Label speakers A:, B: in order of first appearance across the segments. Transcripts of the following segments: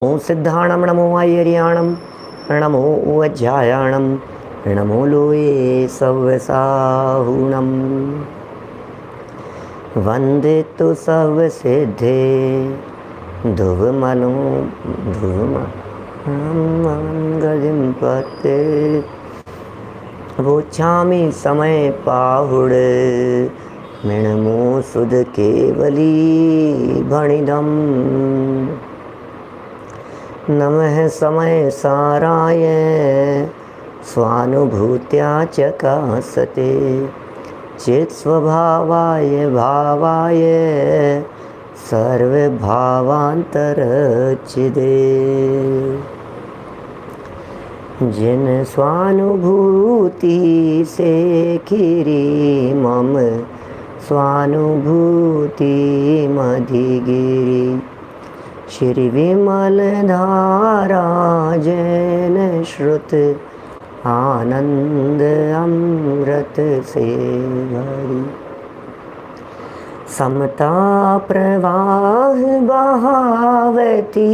A: नमो सिद्धाणं नमो आयर्याणं नमो उज्जायाणं नमो लोये सवसाहुणं वन्दे तु सर्वसिद्धे ध्रुवमनो ध्रुवमङ्गलिं पते वोच्छामि समय पाहुड मिणमो सुध केवली भणिदम् नमः समय साराय स्वानुभूत्या चकासते चित् स्वभावाय भावाय सर्वभावान्तरचिदे जिन स्वानुभूति से खिरी मम स्वानुभूति मधिगिरी श्री विमल धारा जैन श्रुत आनंद अमृत से भरी समता प्रवाह बहावती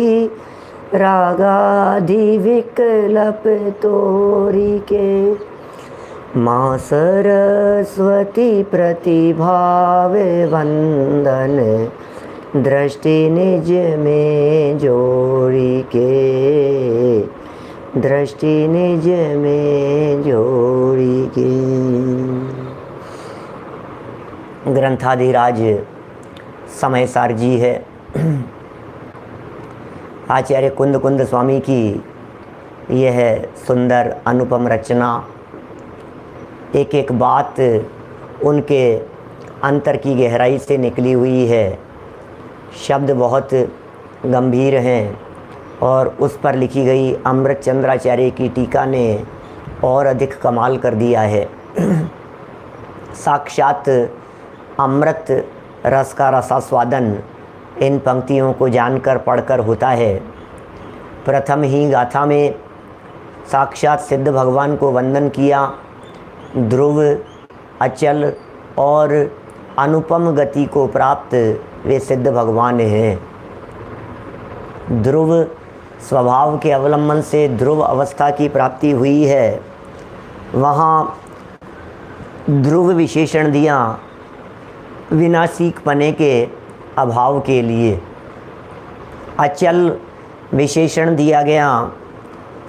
A: रागादि विकल्प तोरी के माँ सरस्वती प्रतिभाव वंदन दृष्टि निज में जोड़ी के दृष्टि निज में जोड़ी के। ग्रंथाधिराज समयसार जी है। आचार्य कुंद कुंद स्वामी की यह सुंदर अनुपम रचना, एक एक बात उनके अंतर की गहराई से निकली हुई है। शब्द बहुत गंभीर हैं और उस पर लिखी गई अमृत चंद्राचार्य की टीका ने और अधिक कमाल कर दिया है। साक्षात अमृत रस का रसास्वादन इन पंक्तियों को जानकर पढ़कर होता है। प्रथम ही गाथा में साक्षात सिद्ध भगवान को वंदन किया। ध्रुव, अचल और अनुपम गति को प्राप्त वे सिद्ध भगवान हैं। ध्रुव स्वभाव के अवलंबन से ध्रुव अवस्था की प्राप्ति हुई है। वहाँ ध्रुव विशेषण दिया विनाशिक पने के अभाव के लिए। अचल विशेषण दिया गया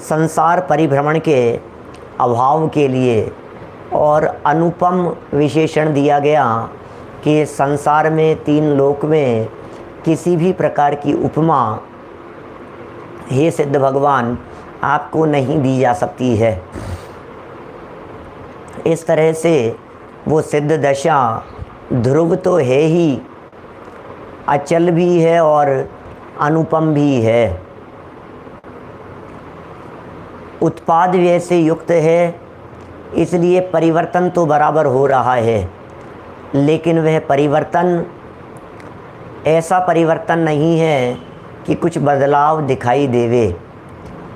A: संसार परिभ्रमण के अभाव के लिए और अनुपम विशेषण दिया गया कि संसार में तीन लोक में किसी भी प्रकार की उपमा हे सिद्ध भगवान आपको नहीं दी जा सकती है। इस तरह से वो सिद्ध दशा ध्रुव तो है ही, अचल भी है और अनुपम भी है। उत्पाद व्यय से युक्त है, इसलिए परिवर्तन तो बराबर हो रहा है, लेकिन वह परिवर्तन ऐसा परिवर्तन नहीं है कि कुछ बदलाव दिखाई देवे,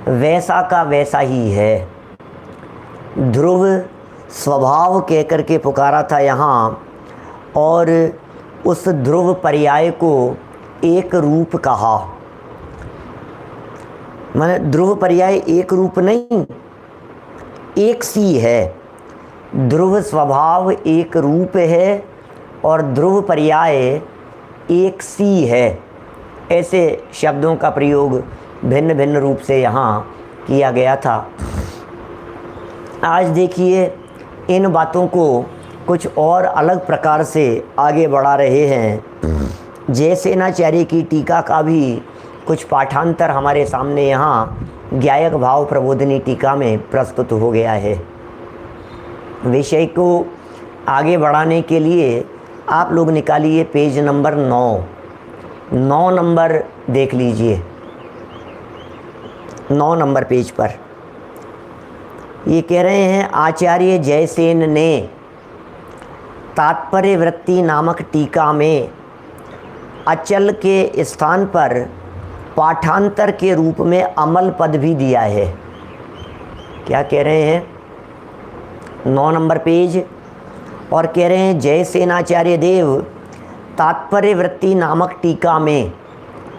A: वैसा का वैसा ही है। ध्रुव स्वभाव कह कर के पुकारा था यहाँ, और उस ध्रुव पर्याय को एक रूप कहा। माने ध्रुव पर्याय एक रूप नहीं, एक सी है। ध्रुव स्वभाव एक रूप है और ध्रुव पर्याय एक सी है। ऐसे शब्दों का प्रयोग भिन्न भिन्न रूप से यहाँ किया गया था। आज देखिए इन बातों को कुछ और अलग प्रकार से आगे बढ़ा रहे हैं। जयसेनाचार्य की टीका का भी कुछ पाठांतर हमारे सामने यहाँ ज्ञायक भाव प्रबोधिनी टीका में प्रस्तुत हो गया है। विषय को आगे बढ़ाने के लिए आप लोग निकालिए पेज नंबर 9 नंबर देख लीजिए। 9 नंबर पेज पर ये कह रहे हैं, आचार्य जयसेन ने तात्पर्य वृत्ति नामक टीका में अचल के स्थान पर पाठांतर के रूप में अमल पद भी दिया है। क्या कह रहे हैं? 9 नंबर पेज, और कह रहे हैं जयसेनाचार्य देव तात्पर्य वृत्ति नामक टीका में,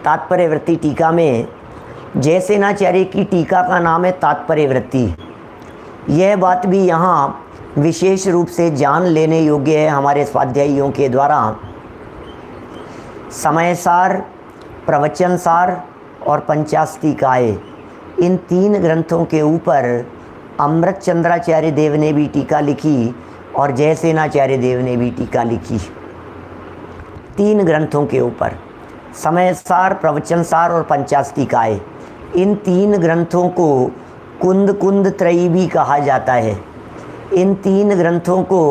A: तात्पर्य वृत्ति टीका में जयसेनाचार्य की टीका का नाम है तात्पर्य वृत्ति। यह बात भी यहाँ विशेष रूप से जान लेने योग्य है हमारे स्वाध्यायियों के द्वारा। समयसार, प्रवचनसार और पंचास्तिकाय, इन 3 ग्रंथों के ऊपर अमृतचंद्राचार्य देव ने भी टीका लिखी और जयसेनाचार्य देव ने भी टीका लिखी। 3 ग्रंथों के ऊपर, समयसार, प्रवचनसार और पंचास्तिकाय, इन 3 ग्रंथों को कुंद कुंद त्रयी भी कहा जाता है। इन 3 ग्रंथों को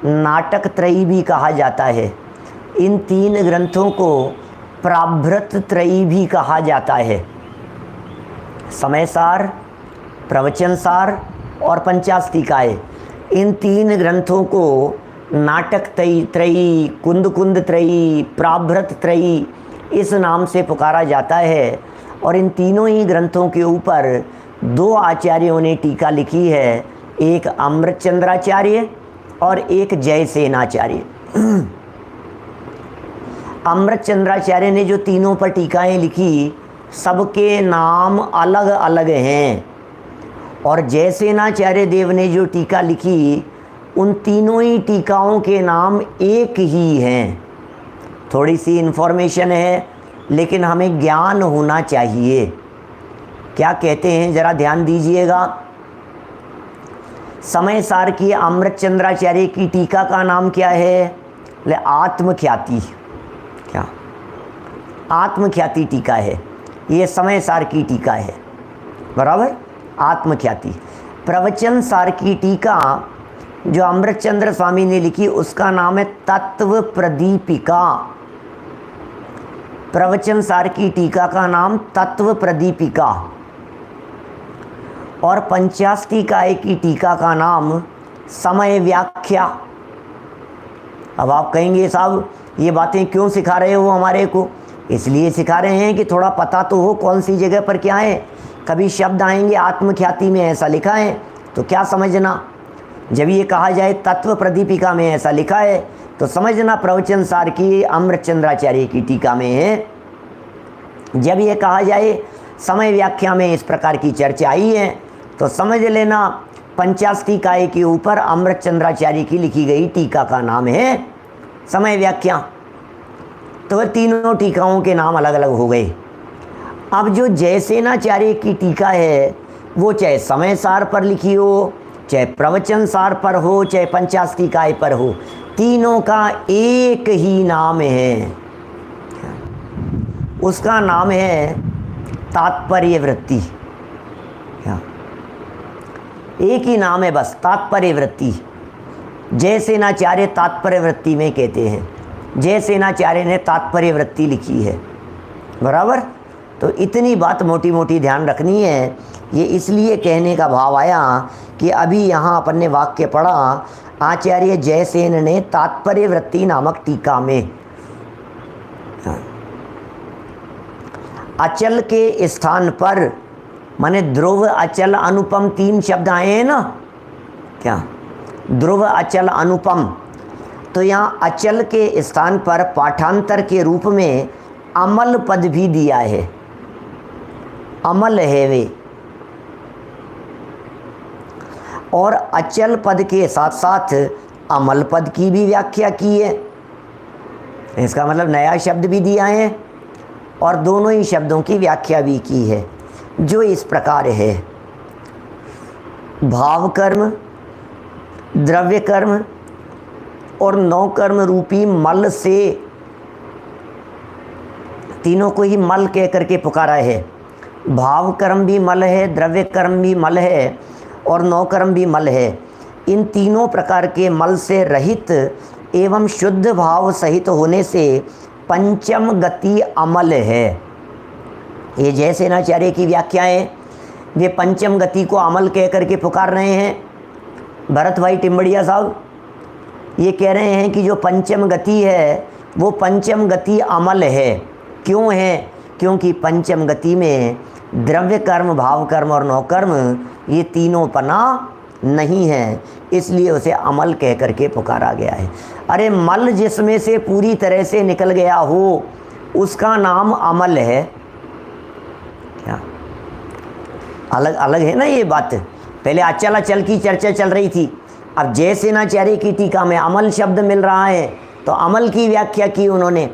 A: नाटक त्रयी भी कहा जाता है। इन 3 ग्रंथों को प्राभृत त्रयी भी कहा जाता है। समयसार, प्रवचनसार और पंचास्तिकाय, इन 3 ग्रंथों को नाटक त्रयी, कुंद कुंद त्रयी, प्राभृत त्रयी इस नाम से पुकारा जाता है। और इन तीनों ही ग्रंथों के ऊपर 2 आचार्यों ने टीका लिखी है, एक अमृतचंद्राचार्य और एक जयसेनाचार्य। अमृतचंद्राचार्य ने जो तीनों पर टीकाएं लिखी, सबके नाम अलग अलग हैं, और जयसेनाचार्य देव ने जो टीका लिखी, उन तीनों ही टीकाओं के नाम एक ही हैं। थोड़ी सी इन्फॉर्मेशन है, लेकिन हमें ज्ञान होना चाहिए। क्या कहते हैं ज़रा ध्यान दीजिएगा। समयसार की अमृतचंद्राचार्य की टीका का नाम क्या है? आत्मख्याति। क्या? आत्मख्याति टीका है। ये समयसार की टीका है, बराबर, आत्मख्याति। प्रवचनसार की टीका जो अमृतचंद्र स्वामी ने लिखी, उसका नाम है तत्व प्रदीपिका। प्रवचनसार की टीका का नाम तत्व प्रदीपिका। और पंचास्तिकाय की टीका का नाम समय व्याख्या। अब आप कहेंगे साहब ये बातें क्यों सिखा रहे हो हमारे को? इसलिए सिखा रहे हैं कि थोड़ा पता तो हो कौन सी जगह पर क्या है। कभी शब्द आएंगे आत्मख्याति में ऐसा लिखा है तो क्या समझना, जब ये कहा जाए तत्व प्रदीपिका में ऐसा लिखा है तो समझना प्रवचनसार की अमृतचंद्राचार्य की टीका में है। जब ये कहा जाए समय व्याख्या में इस प्रकार की चर्चा आई है तो समझ लेना पंचास्तिकाय के ऊपर अमृतचंद्राचार्य की लिखी गई टीका का नाम है समय व्याख्या। तो तीनों टीकाओं के नाम अलग अलग हो गए। अब जो जयसेनाचार्य की टीका है वो चाहे समयसार पर लिखी हो, चाहे प्रवचनसार पर हो, चाहे पंचास्तिकाय पर हो, तीनों का एक ही नाम है। उसका नाम है तात्पर्य वृत्ति। एक ही नाम है बस, तात्पर्य वृत्ति। जयसेनाचार्य तात्पर्य वृत्ति में कहते हैं, जयसेनाचार्य ने तात्पर्य वृत्ति लिखी है, बराबर। तो इतनी बात मोटी मोटी ध्यान रखनी है। ये इसलिए कहने का भाव आया कि अभी यहाँ अपन ने वाक्य पढ़ा, आचार्य जयसेन ने तात्पर्य वृत्ति नामक टीका में अचल के स्थान पर, माने ध्रुव, अचल, अनुपम 3 शब्द आए हैं ना, क्या? ध्रुव, अचल, अनुपम। तो यहाँ अचल के स्थान पर पाठांतर के रूप में अमल पद भी दिया है। अमल है वे, और अचल पद के साथ साथ अमल पद की भी व्याख्या की है। इसका मतलब नया शब्द भी दिया है और दोनों ही शब्दों की व्याख्या भी की है, जो इस प्रकार है। भाव कर्म, द्रव्य कर्म और नौकर्म रूपी मल से, तीनों को ही मल कह करके पुकारा है। भाव कर्म भी मल है, द्रव्य कर्म भी मल है और नौकर्म भी मल है। इन तीनों प्रकार के मल से रहित एवं शुद्ध भाव सहित होने से पंचम गति अमल है। ये जयसेनाचार्य की व्याख्याएं, वे पंचम गति को अमल कह करके पुकार रहे हैं। भरत भाई टिम्बड़िया साहब ये कह रहे हैं कि जो पंचम गति है वो पंचम गति अमल है। क्यों है? क्योंकि पंचम गति में द्रव्य कर्म, भाव कर्म और नौकर्म ये तीनों पना नहीं है, इसलिए उसे अमल कह करके पुकारा गया है। अरे मल जिसमें से पूरी तरह से निकल गया हो उसका नाम अमल है। क्या? अलग अलग है ना ये बात। पहले अचल अचल की चर्चा चल रही थी, अब जैसे ना चेहरे की टीका में अमल शब्द मिल रहा है तो अमल की व्याख्या की उन्होंने।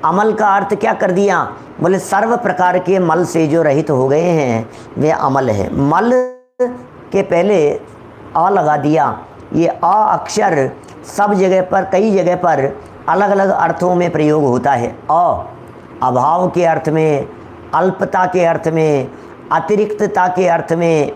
A: अमल का अर्थ क्या कर दिया, बोले सर्व प्रकार के मल से जो रहित हो गए हैं वे अमल है। मल के पहले आ लगा दिया। ये आ अक्षर सब जगह पर, कई जगह पर अलग अलग अर्थों में प्रयोग होता है। अभाव के अर्थ में, अल्पता के अर्थ में, अतिरिक्तता के अर्थ में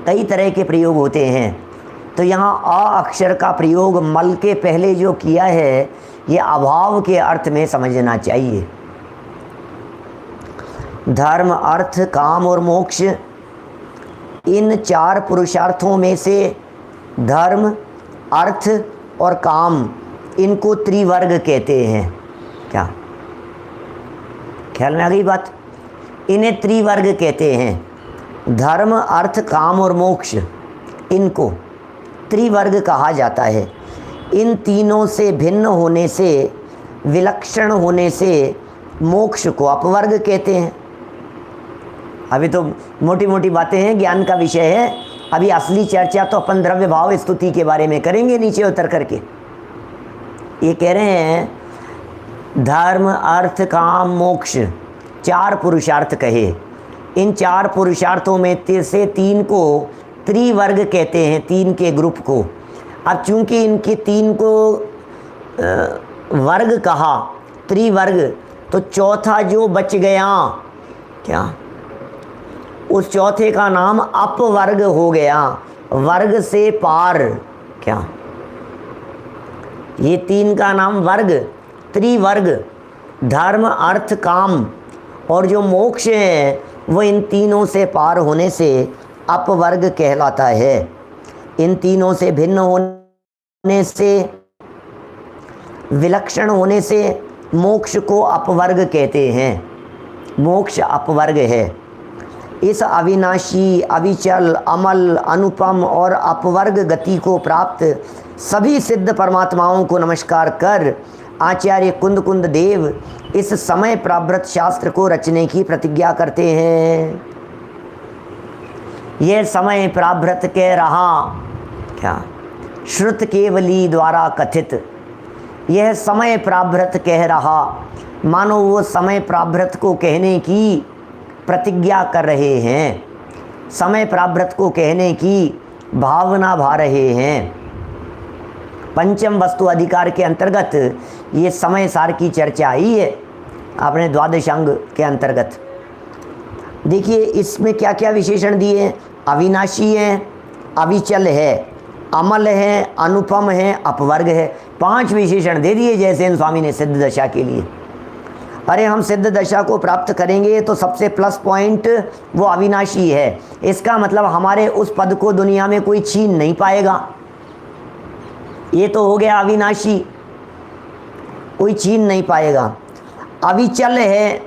A: कई तरह के प्रयोग होते हैं। तो यहाँ आ अक्षर का प्रयोग मल के पहले जो किया है ये अभाव के अर्थ में समझना चाहिए। धर्म, अर्थ, काम और मोक्ष, इन चार पुरुषार्थों में से धर्म, अर्थ और काम, इनको त्रिवर्ग कहते हैं। क्या ख्याल में आ गई बात? इन्हें त्रिवर्ग कहते हैं। धर्म, अर्थ, काम और मोक्ष, इनको त्रिवर्ग कहा जाता है। इन तीनों से भिन्न होने से, विलक्षण होने से मोक्ष को अपवर्ग कहते हैं। अभी तो मोटी मोटी बातें हैं, ज्ञान का विषय है। अभी असली चर्चा तो अपन द्रव्य भाव स्तुति के बारे में करेंगे नीचे उतर करके। ये कह रहे हैं धर्म, अर्थ, काम, मोक्ष, चार पुरुषार्थ कहे। इन चार पुरुषार्थों में से तीन को त्रिवर्ग कहते हैं, तीन के ग्रुप को। अब चूंकि इनके तीन को वर्ग कहा, त्रिवर्ग, तो चौथा जो बच गया, क्या उस चौथे का नाम अपवर्ग हो गया, वर्ग से पार। क्या ये तीन का नाम वर्ग, त्रिवर्ग, धर्म, अर्थ, काम और जो मोक्ष है वो इन तीनों से पार होने से अपवर्ग कहलाता है। इन तीनों से भिन्न होने से, विलक्षण होने से मोक्ष को अपवर्ग कहते हैं। मोक्ष अपवर्ग है। इस अविनाशी, अविचल, अमल, अनुपम और अपवर्ग गति को प्राप्त सभी सिद्ध परमात्माओं को नमस्कार कर आचार्य कुंद कुंद देव इस समय प्रावृत शास्त्र को रचने की प्रतिज्ञा करते हैं। यह समय प्रावृत कह रहा, क्या श्रुत केवली द्वारा कथित, यह समय प्रावृत कह रहा, मानो वो समय प्रावृत को कहने की प्रतिज्ञा कर रहे हैं, समय प्रावृत को कहने की भावना भा रहे हैं। पंचम वस्तु अधिकार के अंतर्गत ये समय सार की चर्चा आई है आपने द्वादशांग के अंतर्गत। देखिए इसमें क्या क्या विशेषण दिए। अविनाशी है, अविचल है, अमल है, अनुपम है, अपवर्ग है। 5 विशेषण दे दिए जयसेन स्वामी ने सिद्ध दशा के लिए। अरे हम सिद्ध दशा को प्राप्त करेंगे तो सबसे प्लस पॉइंट वो अविनाशी है। इसका मतलब हमारे उस पद को दुनिया में कोई छीन नहीं पाएगा। ये तो हो गया अविनाशी, कोई छीन नहीं पाएगा। अविचल है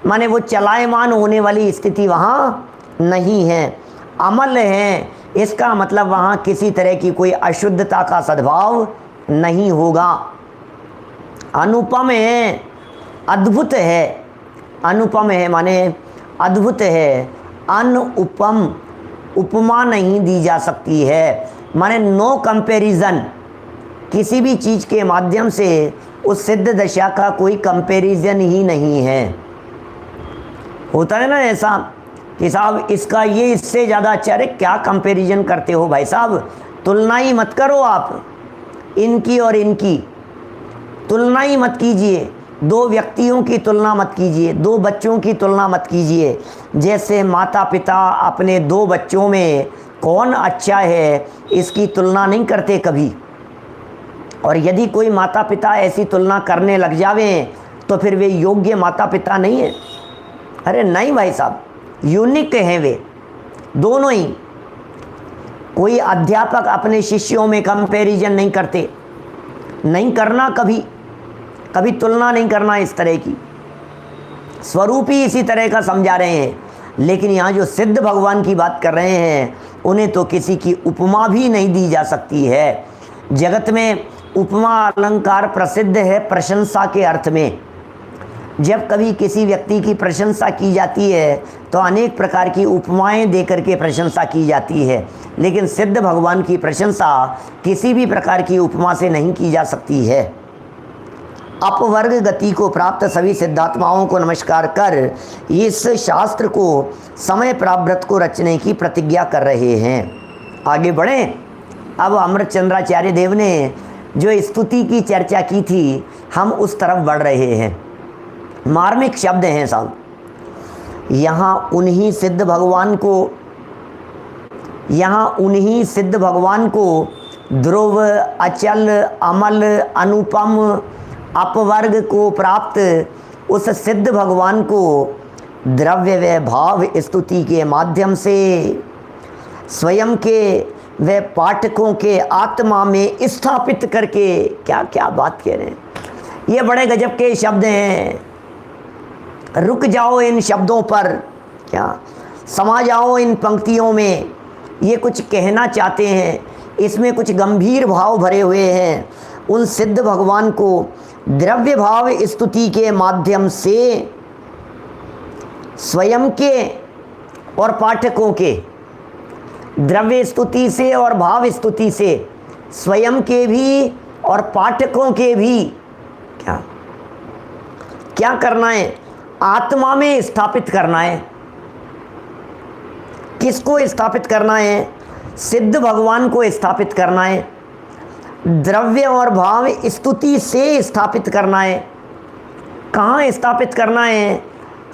A: माने वो चलायमान होने वाली स्थिति वहाँ नहीं है। अमल है, इसका मतलब वहाँ किसी तरह की कोई अशुद्धता का सद्भाव नहीं होगा। अनुपम है, अद्भुत है। अनुपम है माने अद्भुत है। अनुपम, उपमा नहीं दी जा सकती है, माने नो कंपैरिजन। किसी भी चीज़ के माध्यम से उस सिद्ध दशा का कोई कंपैरिजन ही नहीं है। होता है ना ऐसा कि साहब इसका ये इससे ज़्यादा अच्छा। अरे क्या कंपैरिजन करते हो भाई साहब, तुलना ही मत करो आप, इनकी और इनकी तुलना ही मत कीजिए। 2 व्यक्तियों की तुलना मत कीजिए, 2 बच्चों की तुलना मत कीजिए। जैसे माता पिता अपने 2 बच्चों में कौन अच्छा है इसकी तुलना नहीं करते कभी। और यदि कोई माता पिता ऐसी तुलना करने लग जावे तो फिर वे योग्य माता पिता नहीं है। अरे नहीं भाई साहब, यूनिक हैं वे दोनों ही। कोई अध्यापक अपने शिष्यों में कंपैरिजन नहीं करते, नहीं करना कभी, कभी तुलना नहीं करना इस तरह की। स्वरूप ही इसी तरह का समझा रहे हैं। लेकिन यहाँ जो सिद्ध भगवान की बात कर रहे हैं उन्हें तो किसी की उपमा भी नहीं दी जा सकती है। जगत में उपमा अलंकार प्रसिद्ध है प्रशंसा के अर्थ में। जब कभी किसी व्यक्ति की प्रशंसा की जाती है तो अनेक प्रकार की उपमाएं देकर के प्रशंसा की जाती है, लेकिन सिद्ध भगवान की प्रशंसा किसी भी प्रकार की उपमा से नहीं की जा सकती है। अपवर्ग गति को प्राप्त सभी सिद्धात्माओं को नमस्कार कर इस शास्त्र को समय प्रारब्ध को रचने की प्रतिज्ञा कर रहे हैं। आगे बढ़ें। अब अमृतचंद्राचार्य देव ने जो स्तुति की चर्चा की थी, हम उस तरफ बढ़ रहे हैं। मार्मिक शब्द हैं साहब। यहाँ उन्हीं सिद्ध भगवान को ध्रुव, अचल, अमल, अनुपम, अपवर्ग को प्राप्त उस सिद्ध भगवान को द्रव्य व भाव स्तुति के माध्यम से स्वयं के व पाठकों के आत्मा में स्थापित करके, क्या क्या बात कह रहे हैं, ये बड़े गजब के शब्द हैं। रुक जाओ इन शब्दों पर, क्या समा जाओ इन पंक्तियों में। ये कुछ कहना चाहते हैं, इसमें कुछ गंभीर भाव भरे हुए हैं। उन सिद्ध भगवान को द्रव्य भाव स्तुति के माध्यम से स्वयं के और पाठकों के, द्रव्य स्तुति से और भाव स्तुति से स्वयं के भी और पाठकों के भी क्या करना है? आत्मा में स्थापित करना है। किसको स्थापित करना है? सिद्ध भगवान को स्थापित करना है। द्रव्य और भाव स्तुति से स्थापित करना है। कहाँ स्थापित करना है?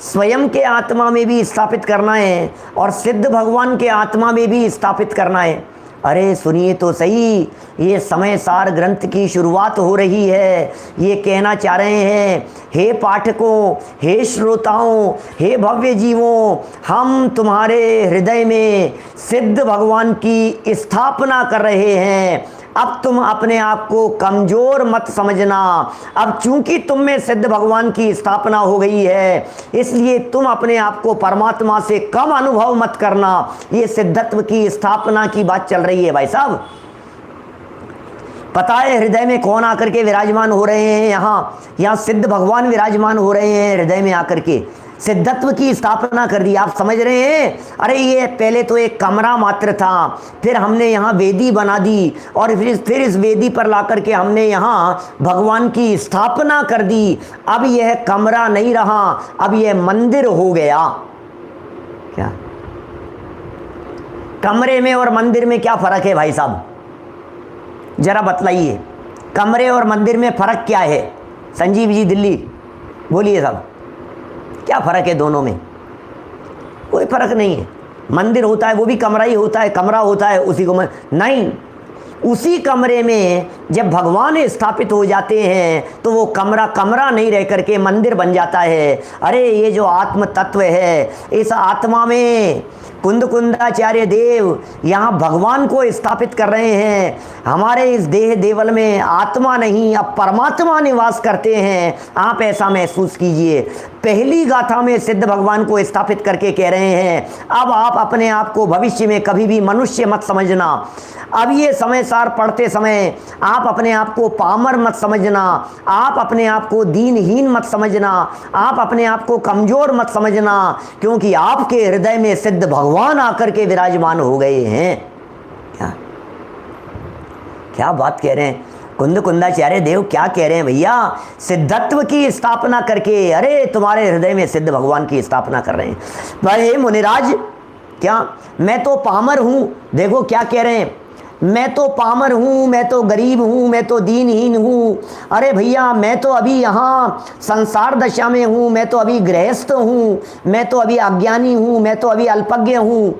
A: स्वयं के आत्मा में भी स्थापित करना है और सिद्ध भगवान के आत्मा में भी स्थापित करना है। अरे सुनिए तो सही, ये समय सार ग्रंथ की शुरुआत हो रही है। ये कहना चाह रहे हैं, हे पाठकों, हे श्रोताओं, हे भव्य जीवों, हम तुम्हारे हृदय में सिद्ध भगवान की स्थापना कर रहे हैं। अब तुम अपने आप को कमज़ोर मत समझना। अब चूंकि तुम में सिद्ध भगवान की स्थापना हो गई है, इसलिए तुम अपने आप को परमात्मा से कम अनुभव मत करना। ये सिद्धत्व की स्थापना की बात चल रही है भाई साहब। पता है हृदय में कौन आकर के विराजमान हो रहे हैं? यहाँ सिद्ध भगवान विराजमान हो रहे हैं हृदय में आकर के। सिद्धत्व की स्थापना कर दी, आप समझ रहे हैं? अरे ये पहले तो एक कमरा मात्र था, फिर हमने यहाँ वेदी बना दी और फिर इस वेदी पर ला करके हमने यहाँ भगवान की स्थापना कर दी। अब यह कमरा नहीं रहा, अब यह मंदिर हो गया। क्या कमरे में और मंदिर में क्या फर्क है भाई साहब? जरा बतलाइए, कमरे और मंदिर में फर्क क्या है? संजीव जी दिल्ली, बोलिए साहब, क्या फ़र्क है दोनों में? कोई फ़र्क नहीं है। मंदिर होता है वो भी कमरा ही होता है, कमरा होता है उसी को नहीं, उसी कमरे में जब भगवान स्थापित हो जाते हैं तो वो कमरा नहीं रह करके मंदिर बन जाता है। अरे ये जो आत्म तत्व है, इस आत्मा में कुंदाचार्य देव यहाँ भगवान को स्थापित कर रहे हैं। हमारे इस देह देवल में आत्मा नहीं, अब परमात्मा निवास करते हैं। आप ऐसा महसूस कीजिए। पहली गाथा में सिद्ध भगवान को स्थापित करके कह रहे हैं, अब आप अपने आप को भविष्य में कभी भी मनुष्य मत समझना। अब ये समय सार पढ़ते समय आप अपने आप को पामर मत समझना, आप अपने आप को दीनहीन मत समझना, आप अपने आप को कमज़ोर मत समझना, क्योंकि आपके हृदय में सिद्ध भगवान आकर के विराजमान हो गए हैं। क्या बात कह रहे हैं कुंदाचार्य देव? क्या कह रहे हैं भैया? सिद्धत्व की स्थापना करके, अरे तुम्हारे हृदय में सिद्ध भगवान की स्थापना कर रहे हैं। भाई मुनिराज, क्या मैं तो पामर हूँ? देखो क्या कह रहे हैं, मैं तो पामर हूँ, मैं तो गरीब हूँ, मैं तो दीनहीन हूँ। अरे भैया मैं तो अभी यहाँ संसार दशा में हूँ, मैं तो अभी गृहस्थ हूँ, मैं तो अभी अज्ञानी हूँ, मैं तो अभी अल्पज्ञ हूँ।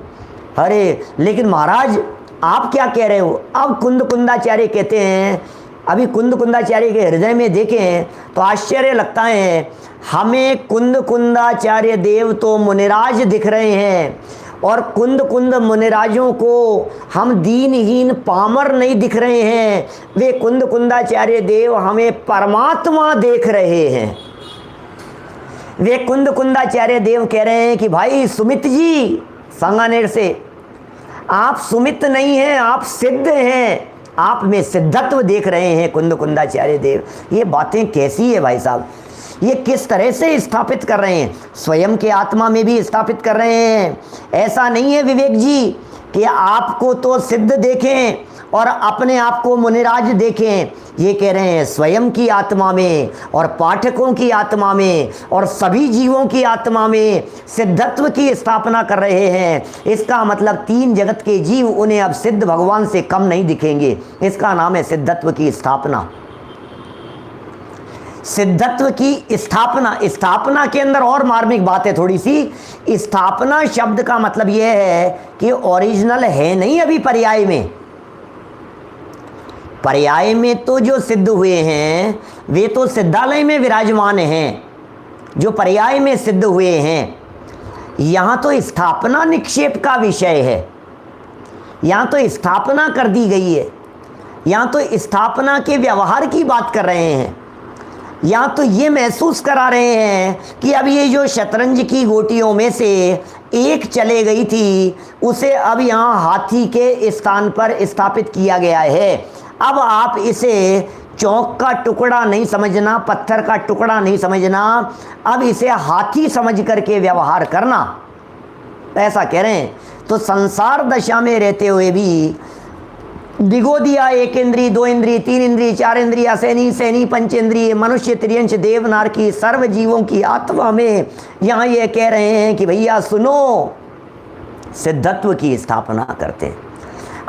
A: अरे लेकिन महाराज आप क्या कह रहे हो? अब कुंदाचार्य कहते हैं, अभी कुंदाचार्य के हृदय में देखें तो आश्चर्य लगता है। हमें कुंदाचार्य देव तो मुनिराज दिख रहे हैं और कुंद मुनिराजों को हम दीनहीन पामर नहीं दिख रहे हैं। वे कुंदाचार्य देव हमें परमात्मा देख रहे हैं। वे कुंदाचार्य देव कह रहे हैं कि भाई सुमित जी सांगानेर से, आप सुमित नहीं हैं, आप सिद्ध हैं, आप में सिद्धत्व देख रहे हैं कुंदाचार्य देव। ये बातें कैसी है भाई साहब? ये किस तरह से स्थापित कर रहे हैं, स्वयं के आत्मा में भी स्थापित कर रहे हैं। ऐसा नहीं है विवेक जी कि आपको तो सिद्ध देखें और अपने आप को मुनिराज देखें, ये कह रहे हैं स्वयं की आत्मा में और पाठकों की आत्मा में और सभी जीवों की आत्मा में सिद्धत्व की स्थापना कर रहे हैं। इसका मतलब तीन जगत के जीव उन्हें अब सिद्ध भगवान से कम नहीं दिखेंगे। इसका नाम है सिद्धत्व की स्थापना। सिद्धत्व की स्थापना, स्थापना के अंदर और मार्मिक बात है थोड़ी सी। स्थापना शब्द का मतलब यह है कि ओरिजिनल है नहीं अभी पर्याय में। पर्याय में तो जो सिद्ध हुए हैं वे तो सिद्धालय में विराजमान हैं, जो पर्याय में सिद्ध हुए हैं। यहाँ तो स्थापना निक्षेप का विषय है, यहाँ तो स्थापना कर दी गई है, यहाँ तो स्थापना के व्यवहार की बात कर रहे हैं। यहाँ तो ये महसूस करा रहे हैं कि अब ये जो शतरंज की गोटियों में से एक चले गई थी उसे अब यहाँ हाथी के स्थान पर स्थापित किया गया है। अब आप इसे चौक का टुकड़ा नहीं समझना, पत्थर का टुकड़ा नहीं समझना, अब इसे हाथी समझ करके व्यवहार करना, ऐसा कह रहे हैं। तो संसार दशा में रहते हुए भी दिगो दिया एक इंद्री, दो इंद्री, तीन इंद्री, चार इंद्री, असैनी सैनी पंचेंद्रिय, मनुष्य त्रियंश देव नार की सर्व जीवों की आत्मा में यहाँ ये कह रहे हैं कि भैया सुनो, सिद्धत्व की स्थापना करते हैं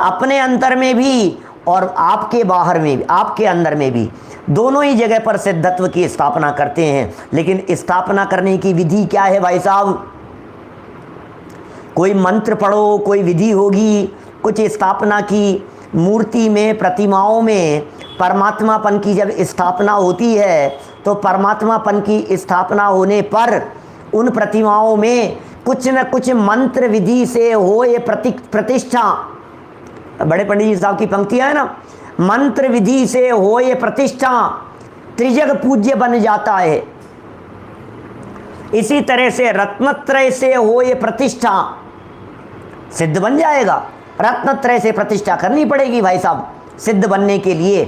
A: अपने अंतर में भी और आपके बाहर में भी, आपके अंदर में भी, दोनों ही जगह पर सिद्धत्व की स्थापना करते हैं। लेकिन स्थापना करने की विधि क्या है भाई साहब? कोई मंत्र पढ़ो, कोई विधि होगी, कुछ स्थापना की मूर्ति में, प्रतिमाओं में परमात्मापन की जब स्थापना होती है तो परमात्मापन की स्थापना होने पर उन प्रतिमाओं में कुछ न कुछ मंत्र विधि से हो ये प्रतिष्ठा। बड़े पंडित जी साहब की पंक्तियां है ना, मंत्र विधि से हो ये प्रतिष्ठा त्रिजग पूज्य बन जाता है। इसी तरह से रत्नत्रय से हो ये प्रतिष्ठा सिद्ध बन जाएगा। रत्नत्रय से प्रतिष्ठा करनी पड़ेगी भाई साहब सिद्ध बनने के लिए।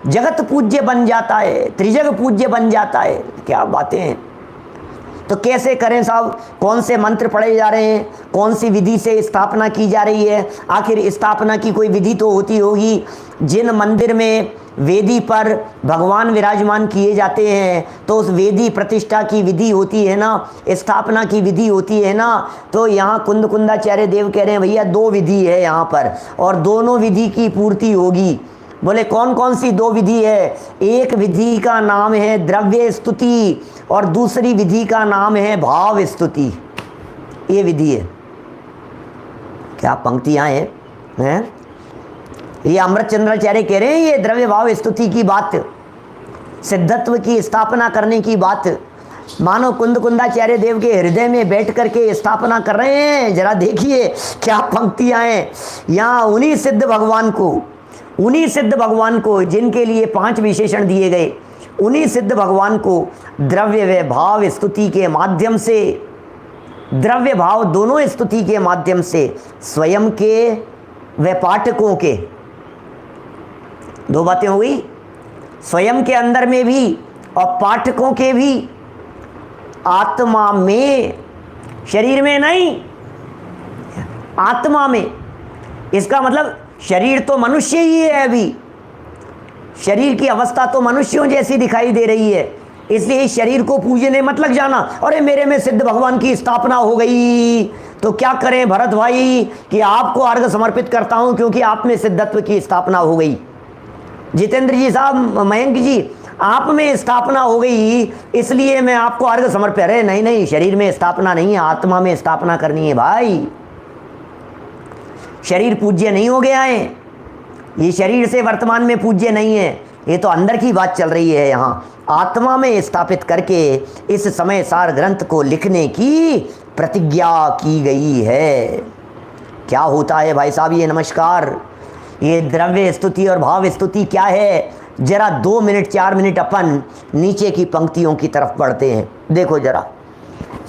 A: जगत पूज्य बन जाता है, त्रिजग पूज्य बन जाता है। क्या बातें हैं। तो कैसे करें साहब? कौन से मंत्र पढ़े जा रहे हैं, कौन सी विधि से स्थापना की जा रही है? आखिर स्थापना की कोई विधि तो होती होगी। जिन मंदिर में वेदी पर भगवान विराजमान किए जाते हैं तो उस वेदी प्रतिष्ठा की विधि होती है ना, स्थापना की विधि होती है ना। तो यहाँ कुंदाचार्य देव कह रहे हैं भैया दो विधि है यहाँ पर और दोनों विधि की पूर्ति होगी। बोले कौन कौन सी दो विधि है? एक विधि का नाम है द्रव्य स्तुति और दूसरी विधि का नाम है भाव स्तुति। ये विधि है। क्या पंक्तियाँ हैं? ये अमृतचंद्राचार्य कह रहे हैं ये द्रव्य भाव स्तुति की बात, सिद्धत्व की स्थापना करने की बात मानो कुंदाचार्य देव के हृदय में बैठ करके स्थापना कर रहे हैं। जरा देखिए क्या पंक्तियाँ हैं यहाँ। उन्हीं सिद्ध भगवान को जिनके लिए 5 विशेषण दिए गए, उन्हीं सिद्ध भगवान को द्रव्य व भाव स्तुति के माध्यम से, द्रव्य भाव दोनों स्तुति के माध्यम से स्वयं के व पाठकों के, दो बातें हो गई, स्वयं के अंदर में भी और पाठकों के भी, आत्मा में, शरीर में नहीं, आत्मा में। इसका मतलब शरीर तो मनुष्य ही है, अभी शरीर की अवस्था तो मनुष्यों जैसी दिखाई दे रही है। इसलिए इस शरीर को पूजने मत लग जाना, अरे मेरे में सिद्ध भगवान की स्थापना हो गई। तो क्या करें भरत भाई कि आपको अर्घ समर्पित करता हूं क्योंकि आप में सिद्धत्व की स्थापना हो गई। जितेंद्र जी साहब, मयंक जी, आप में स्थापना हो गई इसलिए मैं आपको अर्घ समर्पित। अरे नहीं, शरीर में स्थापना नहीं है, आत्मा में स्थापना करनी है भाई। शरीर पूज्य नहीं हो गया है, ये शरीर से वर्तमान में पूज्य नहीं है, ये तो अंदर की बात चल रही है। यहाँ आत्मा में स्थापित करके इस समय सार ग्रंथ को लिखने की प्रतिज्ञा की गई है। क्या होता है भाई साहब ये? नमस्कार, ये द्रव्य स्तुति और भाव स्तुति क्या है? जरा 2 मिनट 4 मिनट अपन नीचे की पंक्तियों की तरफ बढ़ते हैं। देखो जरा,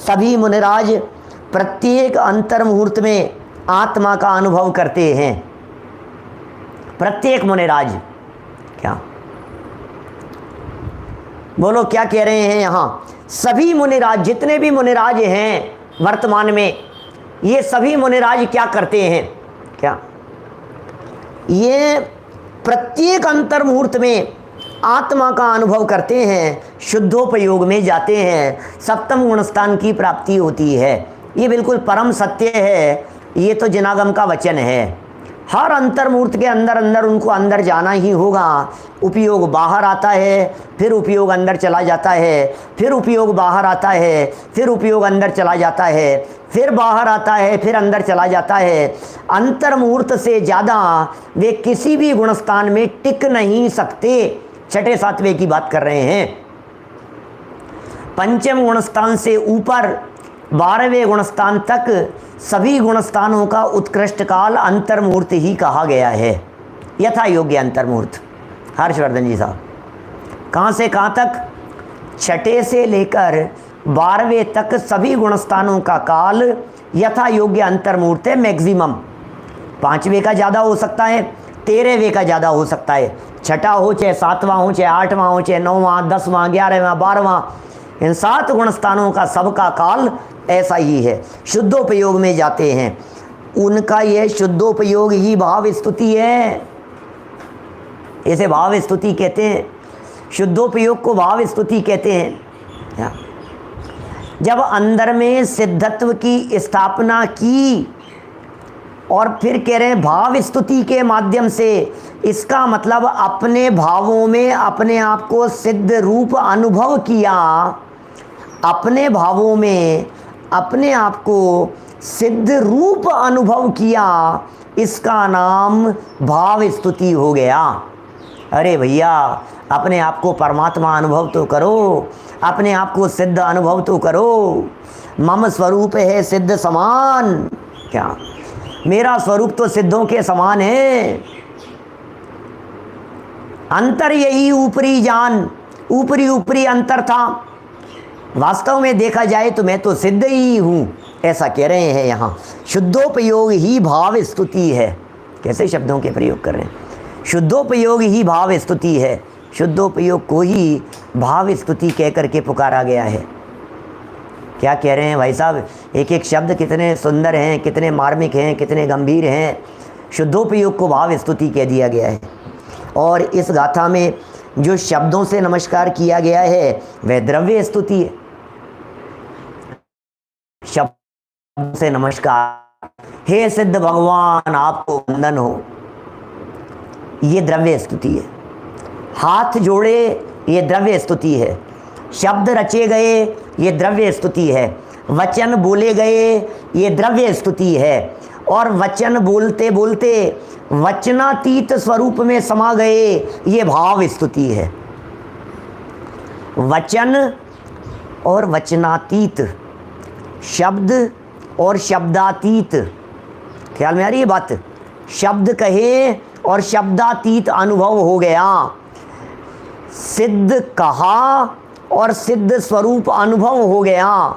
A: सभी मुनिराज प्रत्येक अंतर मुहूर्त में आत्मा का अनुभव करते हैं। प्रत्येक मुनिराज, क्या बोलो क्या कह रहे हैं यहाँ? सभी मुनिराज, जितने भी मुनिराज हैं वर्तमान में, ये सभी मुनिराज क्या करते हैं? क्या ये प्रत्येक अंतर मुहूर्त में आत्मा का अनुभव करते हैं, शुद्धोपयोग में जाते हैं, सप्तम गुणस्थान की प्राप्ति होती है। ये बिल्कुल परम सत्य है, ये तो जिनागम का वचन है। हर अंतर मुहूर्त के अंदर अंदर उनको अंदर जाना ही होगा। उपयोग बाहर आता है, फिर उपयोग अंदर चला जाता है, फिर उपयोग बाहर आता है, फिर उपयोग अंदर चला जाता है, फिर बाहर आता है, फिर अंदर चला जाता है। अंतर मुहूर्त से ज़्यादा वे किसी भी गुणस्थान में टिक नहीं सकते। छठे सातवें की बात कर रहे हैं। पंचम गुणस्थान से ऊपर 12वें गुणस्थान तक सभी गुणस्थानों का उत्कृष्ट काल अंतर मुहूर्त ही कहा गया है। यथा योग्य अंतर मुहूर्त। हर्षवर्धन जी साहब, कहाँ से कहाँ तक? छठे से लेकर 12वें तक सभी गुणस्थानों का काल यथा योग्य अंतर मुहूर्त है। मैक्सिमम 5वें का ज़्यादा हो सकता है, 13वें का ज़्यादा हो सकता है। छठा हो चाहे 7वां हो चाहे 8वां हो चाहे 9वां 10वां 11वां 12वां, इन 7 गुणस्थानों का सबका काल ऐसा ही है। शुद्धोपयोग में जाते हैं, उनका यह शुद्धोपयोग ही भाव स्तुति है। इसे भाव स्तुति कहते हैं। शुद्धोपयोग को भाव स्तुति कहते हैं। जब अंदर में सिद्धत्व की स्थापना की और फिर कह रहे हैं भाव स्तुति के माध्यम से, इसका मतलब अपने भावों में अपने आप को सिद्ध रूप अनुभव किया। अपने भावों में अपने आप को सिद्ध रूप अनुभव किया, इसका नाम भाव स्तुति हो गया। अरे भैया, अपने आप को परमात्मा अनुभव तो करो, अपने आप को सिद्ध अनुभव तो करो। मम स्वरूप है सिद्ध समान। क्या? मेरा स्वरूप तो सिद्धों के समान है। अंतर यही ऊपरी जान, ऊपरी ऊपरी अंतर था। वास्तव में देखा जाए तो मैं तो सिद्ध ही हूँ, ऐसा कह रहे हैं यहाँ। शुद्धोपयोग ही भाव स्तुति है। कैसे शब्दों के प्रयोग कर रहे हैं? शुद्धोपयोग ही भाव स्तुति है। शुद्धोपयोग को ही भाव स्तुति कह करके पुकारा गया है। क्या कह रहे हैं भाई साहब? एक एक शब्द कितने सुंदर हैं, कितने मार्मिक हैं, कितने गंभीर हैं। शुद्धोपयोग को भाव स्तुति कह दिया गया है। और इस गाथा में जो शब्दों से नमस्कार किया गया है वह द्रव्य स्तुति है। शब्द से नमस्कार, हे सिद्ध भगवान आपको वंदन हो, ये द्रव्य स्तुति है। हाथ जोड़े, ये द्रव्य स्तुति है। शब्द रचे गए, ये द्रव्य स्तुति है। वचन बोले गए, ये द्रव्य स्तुति है। और वचन बोलते बोलते वचनातीत स्वरूप में समा गए, ये भाव स्तुति है। वचन और वचनातीत, शब्द और शब्दातीत, ख्याल में आ रही है बात? शब्द कहे और शब्दातीत अनुभव हो गया। सिद्ध कहा और सिद्ध स्वरूप अनुभव हो गया।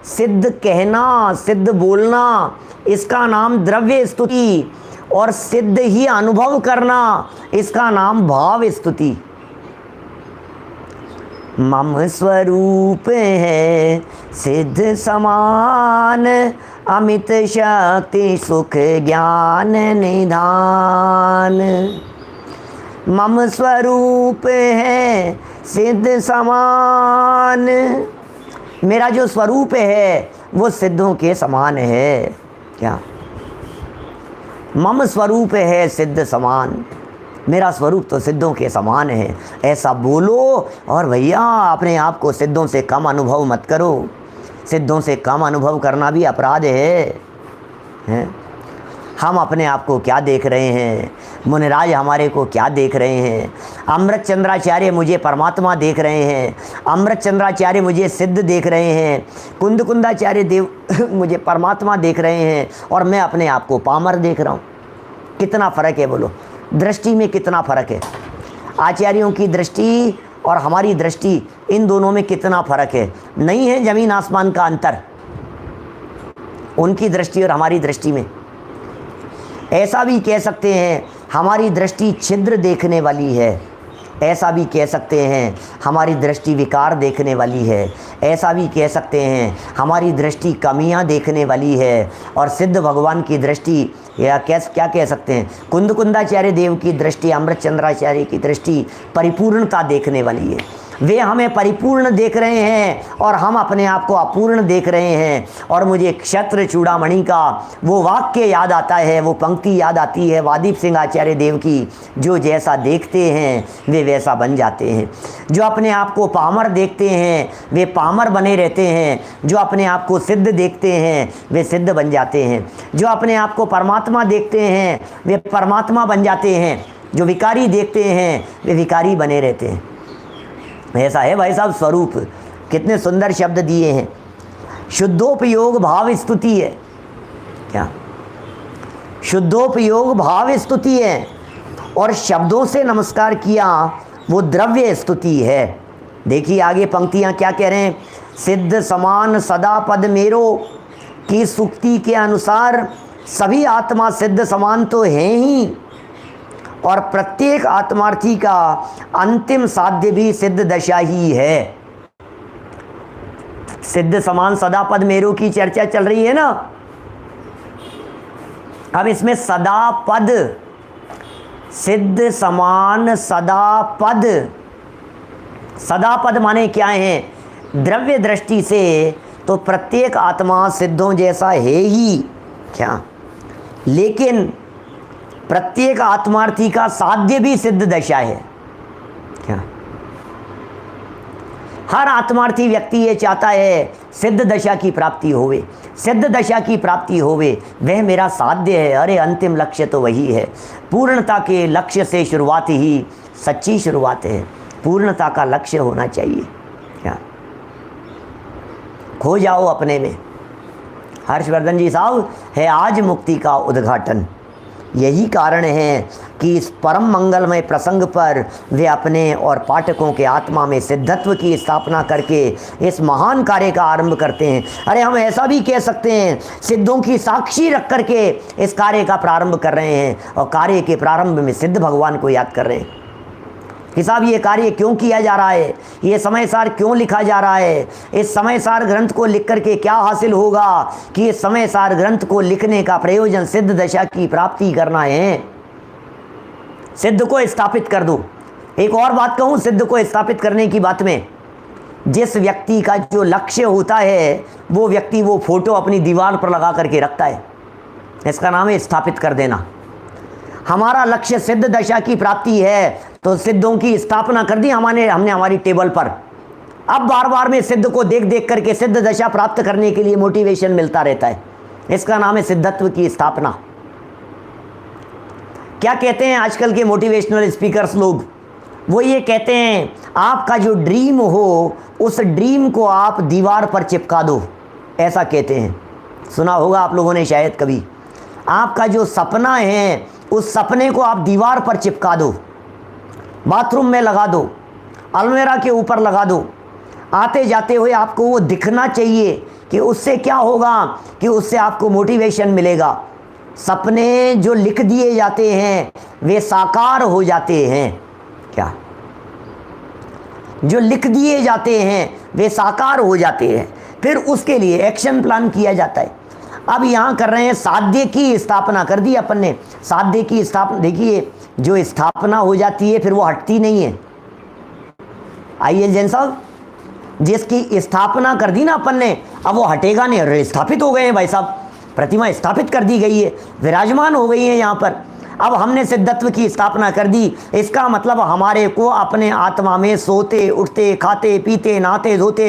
A: सिद्ध कहना, सिद्ध बोलना, इसका नाम द्रव्य स्तुति। और सिद्ध ही अनुभव करना, इसका नाम भाव स्तुति। मम स्वरूप है सिद्ध समान, अमित शक्ति सुख ज्ञान निधान। मम स्वरूप है सिद्ध समान, मेरा जो स्वरूप है वो सिद्धों के समान है। क्या? मम स्वरूप है सिद्ध समान, मेरा स्वरूप तो सिद्धों के समान है, ऐसा बोलो। और भैया अपने आप को सिद्धों से कम अनुभव मत करो। सिद्धों से कम अनुभव करना भी अपराध है? हम अपने आप को क्या देख रहे हैं? मुनिराज हमारे को क्या देख रहे हैं? अमृत चंद्राचार्य मुझे परमात्मा देख रहे हैं, अमृत चंद्राचार्य मुझे सिद्ध देख रहे हैं, कुंद कुंदाचार्य देव मुझे परमात्मा देख रहे हैं, और मैं अपने आप को पामर देख रहा हूँ। कितना फ़र्क है बोलो? दृष्टि में कितना फ़र्क है? आचार्यों की दृष्टि और हमारी दृष्टि, इन दोनों में कितना फ़र्क है? नहीं है ज़मीन आसमान का अंतर उनकी दृष्टि और हमारी दृष्टि में। ऐसा भी कह सकते हैं हमारी दृष्टि छिद्र देखने वाली है, ऐसा भी कह सकते हैं हमारी दृष्टि विकार देखने वाली है, ऐसा भी कह सकते हैं हमारी दृष्टि कमियां देखने वाली है। और सिद्ध भगवान की दृष्टि या क्या कह सकते हैं, कुंदकुंदाचार्य देव की दृष्टि, अमृतचंद्राचार्य की दृष्टि परिपूर्णता देखने वाली है। वे हमें परिपूर्ण देख रहे हैं और हम अपने आप को अपूर्ण देख रहे हैं। और मुझे क्षत्र चूड़ामणि का वो वाक्य याद आता है, वो पंक्ति याद आती है वादीप सिंह आचार्य देव की, जो जैसा देखते हैं वे वैसा बन जाते हैं। जो अपने आप को पामर देखते हैं वे पामर बने रहते हैं, जो अपने आप को सिद्ध देखते हैं वे सिद्ध बन जाते हैं, जो अपने आप को परमात्मा देखते हैं वे परमात्मा बन जाते हैं, जो विकारी देखते हैं वे विकारी बने रहते हैं। ऐसा है भाई साहब स्वरूप। कितने सुंदर शब्द दिए हैं। शुद्धोपयोग भाव स्तुति है। क्या शुद्धोपयोग भाव स्तुति है, और शब्दों से नमस्कार किया वो द्रव्य स्तुति है। देखिए आगे पंक्तियां क्या कह रहे हैं। सिद्ध समान सदा पद मेरो की सूक्ति के अनुसार सभी आत्मा सिद्ध समान तो हैं ही, और प्रत्येक आत्मार्थी का अंतिम साध्य भी सिद्ध दशा ही है। सिद्ध समान सदा पद मेरो की चर्चा चल रही है ना। अब इसमें सदा पद, सिद्ध समान सदा पद, सदा पद माने क्या है? द्रव्य दृष्टि से तो प्रत्येक आत्मा सिद्धों जैसा है ही क्या, लेकिन प्रत्येक आत्मार्थी का साध्य भी सिद्ध दशा है क्या। हर आत्मार्थी व्यक्ति ये चाहता है सिद्ध दशा की प्राप्ति होवे, सिद्ध दशा की प्राप्ति होवे, वह मेरा साध्य है। अरे अंतिम लक्ष्य तो वही है। पूर्णता के लक्ष्य से शुरुआत ही सच्ची शुरुआत है। पूर्णता का लक्ष्य होना चाहिए क्या। खो जाओ अपने में। हर्षवर्धन जी साहब, है आज मुक्ति का उद्घाटन। यही कारण है कि इस परम मंगलमय प्रसंग पर वे अपने और पाठकों के आत्मा में सिद्धत्व की स्थापना करके इस महान कार्य का आरंभ करते हैं। अरे हम ऐसा भी कह सकते हैं सिद्धों की साक्षी रख करके इस कार्य का प्रारंभ कर रहे हैं, और कार्य के प्रारंभ में सिद्ध भगवान को याद कर रहे हैं कि साहब ये कार्य क्यों किया जा रहा है, ये समय सार क्यों लिखा जा रहा है, इस समय सार ग्रंथ को लिख करके क्या हासिल होगा, कि इस समय सार ग्रंथ को लिखने का प्रयोजन सिद्ध दशा की प्राप्ति करना है। सिद्ध को स्थापित कर दूं। एक और बात कहूं सिद्ध को स्थापित करने की बात में, जिस व्यक्ति का जो लक्ष्य होता है वो व्यक्ति वो फोटो अपनी दीवार पर लगा करके रखता है, इसका नाम है स्थापित कर देना। हमारा लक्ष्य सिद्ध दशा की प्राप्ति है तो सिद्धों की स्थापना कर दी हमने हमारी टेबल पर। अब बार बार में सिद्ध को देख देख करके सिद्ध दशा प्राप्त करने के लिए मोटिवेशन मिलता रहता है, इसका नाम है सिद्धत्व की स्थापना। क्या कहते हैं आजकल के मोटिवेशनल स्पीकर्स लोग? वो ये कहते हैं आपका जो ड्रीम हो उस ड्रीम को आप दीवार पर चिपका दो, ऐसा कहते हैं। सुना होगा आप लोगों ने शायद कभी। आपका जो सपना है उस सपने को आप दीवार पर चिपका दो, बाथरूम में लगा दो, अलमीरा के ऊपर लगा दो। आते जाते हुए आपको वो दिखना चाहिए कि उससे क्या होगा, कि उससे आपको मोटिवेशन मिलेगा। सपने जो लिख दिए जाते हैं वे साकार हो जाते हैं क्या, जो लिख दिए जाते हैं वे साकार हो जाते हैं। फिर उसके लिए एक्शन प्लान किया जाता है। अब यहाँ कर रहे हैं साध्य की स्थापना कर दी अपन ने। साध्य की स्थापना, देखिए जो स्थापना हो जाती है फिर वो हटती नहीं है। आइए जैन साहब, जिसकी स्थापना कर दी ना अपन ने, अब वो हटेगा नहीं। अरे स्थापित हो गए हैं भाई साहब, प्रतिमा स्थापित कर दी गई है, विराजमान हो गई है यहाँ पर। अब हमने सिद्धत्व की स्थापना कर दी, इसका मतलब हमारे को अपने आत्मा में सोते उठते खाते पीते नहाते धोते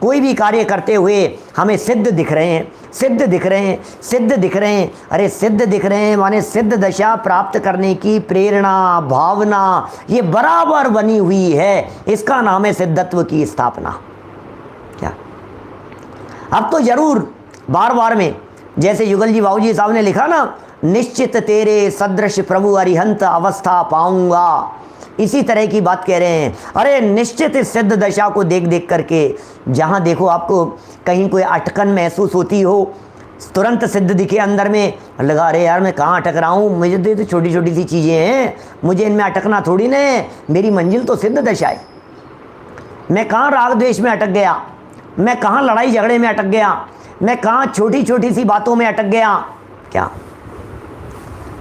A: कोई भी कार्य करते हुए हमें सिद्ध दिख रहे हैं, सिद्ध दिख रहे हैं, सिद्ध दिख रहे हैं। अरे सिद्ध दिख रहे हैं माने सिद्ध दशा प्राप्त करने की प्रेरणा भावना ये बराबर बनी हुई है, इसका नाम है सिद्धत्व की स्थापना क्या। अब तो जरूर बार बार में, जैसे युगल जी बाबू जी साहब ने लिखा ना, निश्चित तेरे सदृश प्रभु अरिहंत अवस्था पाऊंगा, इसी तरह की बात कह रहे हैं। अरे निश्चित इस सिद्ध दशा को देख देख करके जहाँ देखो आपको कहीं कोई अटकन महसूस होती हो, तुरंत सिद्ध दिखे अंदर में, लगा अरे यार मैं कहाँ अटक रहा हूँ, मुझे तो छोटी छोटी सी चीज़ें हैं, मुझे इनमें अटकना थोड़ी ना है, मेरी मंजिल तो सिद्ध दशा है। मैं कहाँ राग द्वेष में अटक गया, मैं कहाँ लड़ाई झगड़े में अटक गया, मैं कहाँ छोटी छोटी सी बातों में अटक गया, क्या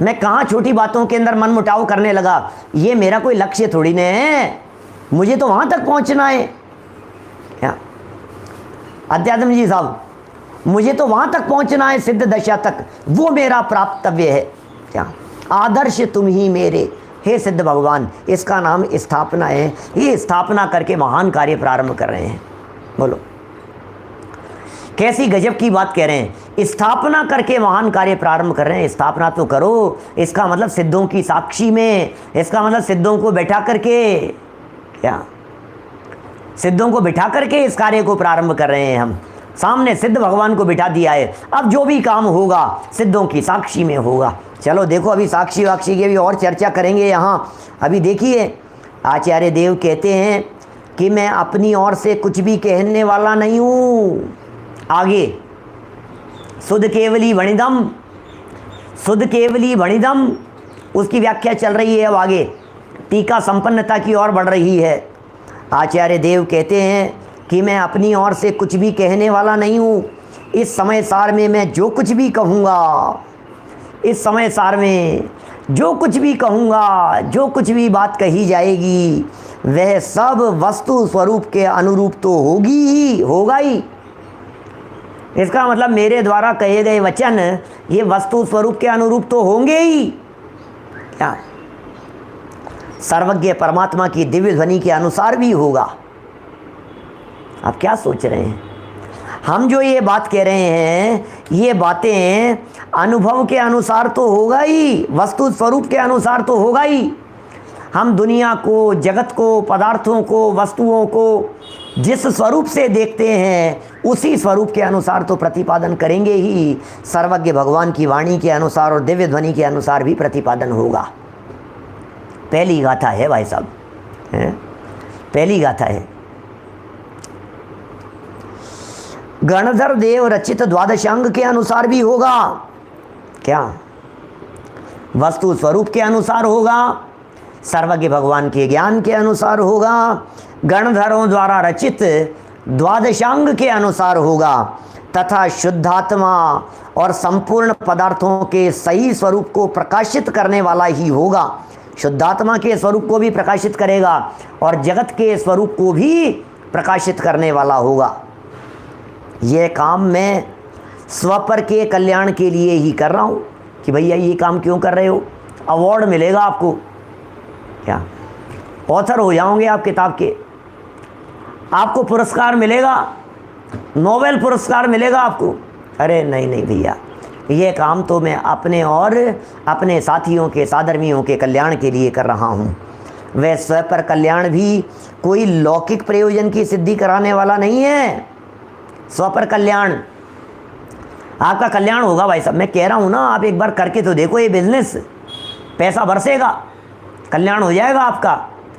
A: मैं कहाँ छोटी बातों के अंदर मन मुटाव करने लगा। ये मेरा कोई लक्ष्य थोड़ी ना है, मुझे तो वहाँ तक पहुँचना है। क्या अध्यात्म जी साहब, मुझे तो वहाँ तक पहुँचना है, सिद्ध दशा तक, वो मेरा प्राप्तव्य है। क्या आदर्श तुम ही मेरे, हे सिद्ध भगवान, इसका नाम स्थापना है। ये स्थापना करके महान कार्य प्रारंभ कर रहे हैं। बोलो कैसी गजब की बात कह रहे हैं, स्थापना करके महान कार्य प्रारंभ कर रहे हैं। स्थापना तो करो, इसका मतलब सिद्धों की साक्षी में, इसका मतलब सिद्धों को बैठा करके, क्या सिद्धों को बिठा करके इस कार्य को प्रारंभ कर रहे हैं। हम सामने सिद्ध भगवान को बिठा दिया है, अब जो भी काम होगा सिद्धों की साक्षी में होगा। चलो देखो, अभी साक्षी वाक्षी की भी और चर्चा करेंगे यहाँ। अभी देखिए, आचार्य देव कहते हैं कि मैं अपनी ओर से कुछ भी कहने वाला नहीं हूँ। आगे सुध केवली वणिदम, सुध केवली वणिदम, उसकी व्याख्या चल रही है। अब आगे टीका संपन्नता की ओर बढ़ रही है। आचार्य देव कहते हैं कि मैं अपनी ओर से कुछ भी कहने वाला नहीं हूँ। इस समय सार में मैं जो कुछ भी कहूँगा, इस समय सार में जो कुछ भी कहूँगा, जो कुछ भी बात कही जाएगी, वह सब वस्तु स्वरूप के अनुरूप तो होगी ही, होगा ही। इसका मतलब मेरे द्वारा कहे गए वचन ये वस्तु स्वरूप के अनुरूप तो होंगे ही। क्या सर्वज्ञ परमात्मा की दिव्य ध्वनि के अनुसार भी होगा। आप क्या सोच रहे हैं, हम जो ये बात कह रहे हैं, ये बातें अनुभव के अनुसार तो होगा ही, वस्तु स्वरूप के अनुसार तो होगा ही। हम दुनिया को, जगत को, पदार्थों को, वस्तुओं को जिस स्वरूप से देखते हैं उसी स्वरूप के अनुसार तो प्रतिपादन करेंगे ही। सर्वज्ञ भगवान की वाणी के अनुसार और दिव्य ध्वनि के अनुसार भी प्रतिपादन होगा। पहली गाथा है भाई साहब, पहली गाथा है। गणधर देव रचित द्वादशांग के अनुसार भी होगा। क्या वस्तु स्वरूप के अनुसार होगा, सर्वज्ञ भगवान के ज्ञान के अनुसार होगा, गणधरों द्वारा रचित द्वादशांग के अनुसार होगा, तथा शुद्धात्मा और संपूर्ण पदार्थों के सही स्वरूप को प्रकाशित करने वाला ही होगा। शुद्धात्मा के स्वरूप को भी प्रकाशित करेगा और जगत के स्वरूप को भी प्रकाशित करने वाला होगा। यह काम मैं स्वपर के कल्याण के लिए ही कर रहा हूँ कि भैया ये काम क्यों कर रहे हो, अवार्ड मिलेगा आपको, क्या ऑथर हो जाओगे आप किताब के, आपको पुरस्कार मिलेगा, नोबेल पुरस्कार मिलेगा आपको। अरे नहीं नहीं भैया, ये काम तो मैं अपने और अपने साथियों के, साधर्मियों के कल्याण के लिए कर रहा हूँ। वह स्व पर कल्याण भी कोई लौकिक प्रयोजन की सिद्धि कराने वाला नहीं है। स्व पर कल्याण, आपका कल्याण होगा भाई साहब, मैं कह रहा हूँ ना, आप एक बार करके तो देखो ये बिजनेस, पैसा बरसेगा, कल्याण हो जाएगा आपका।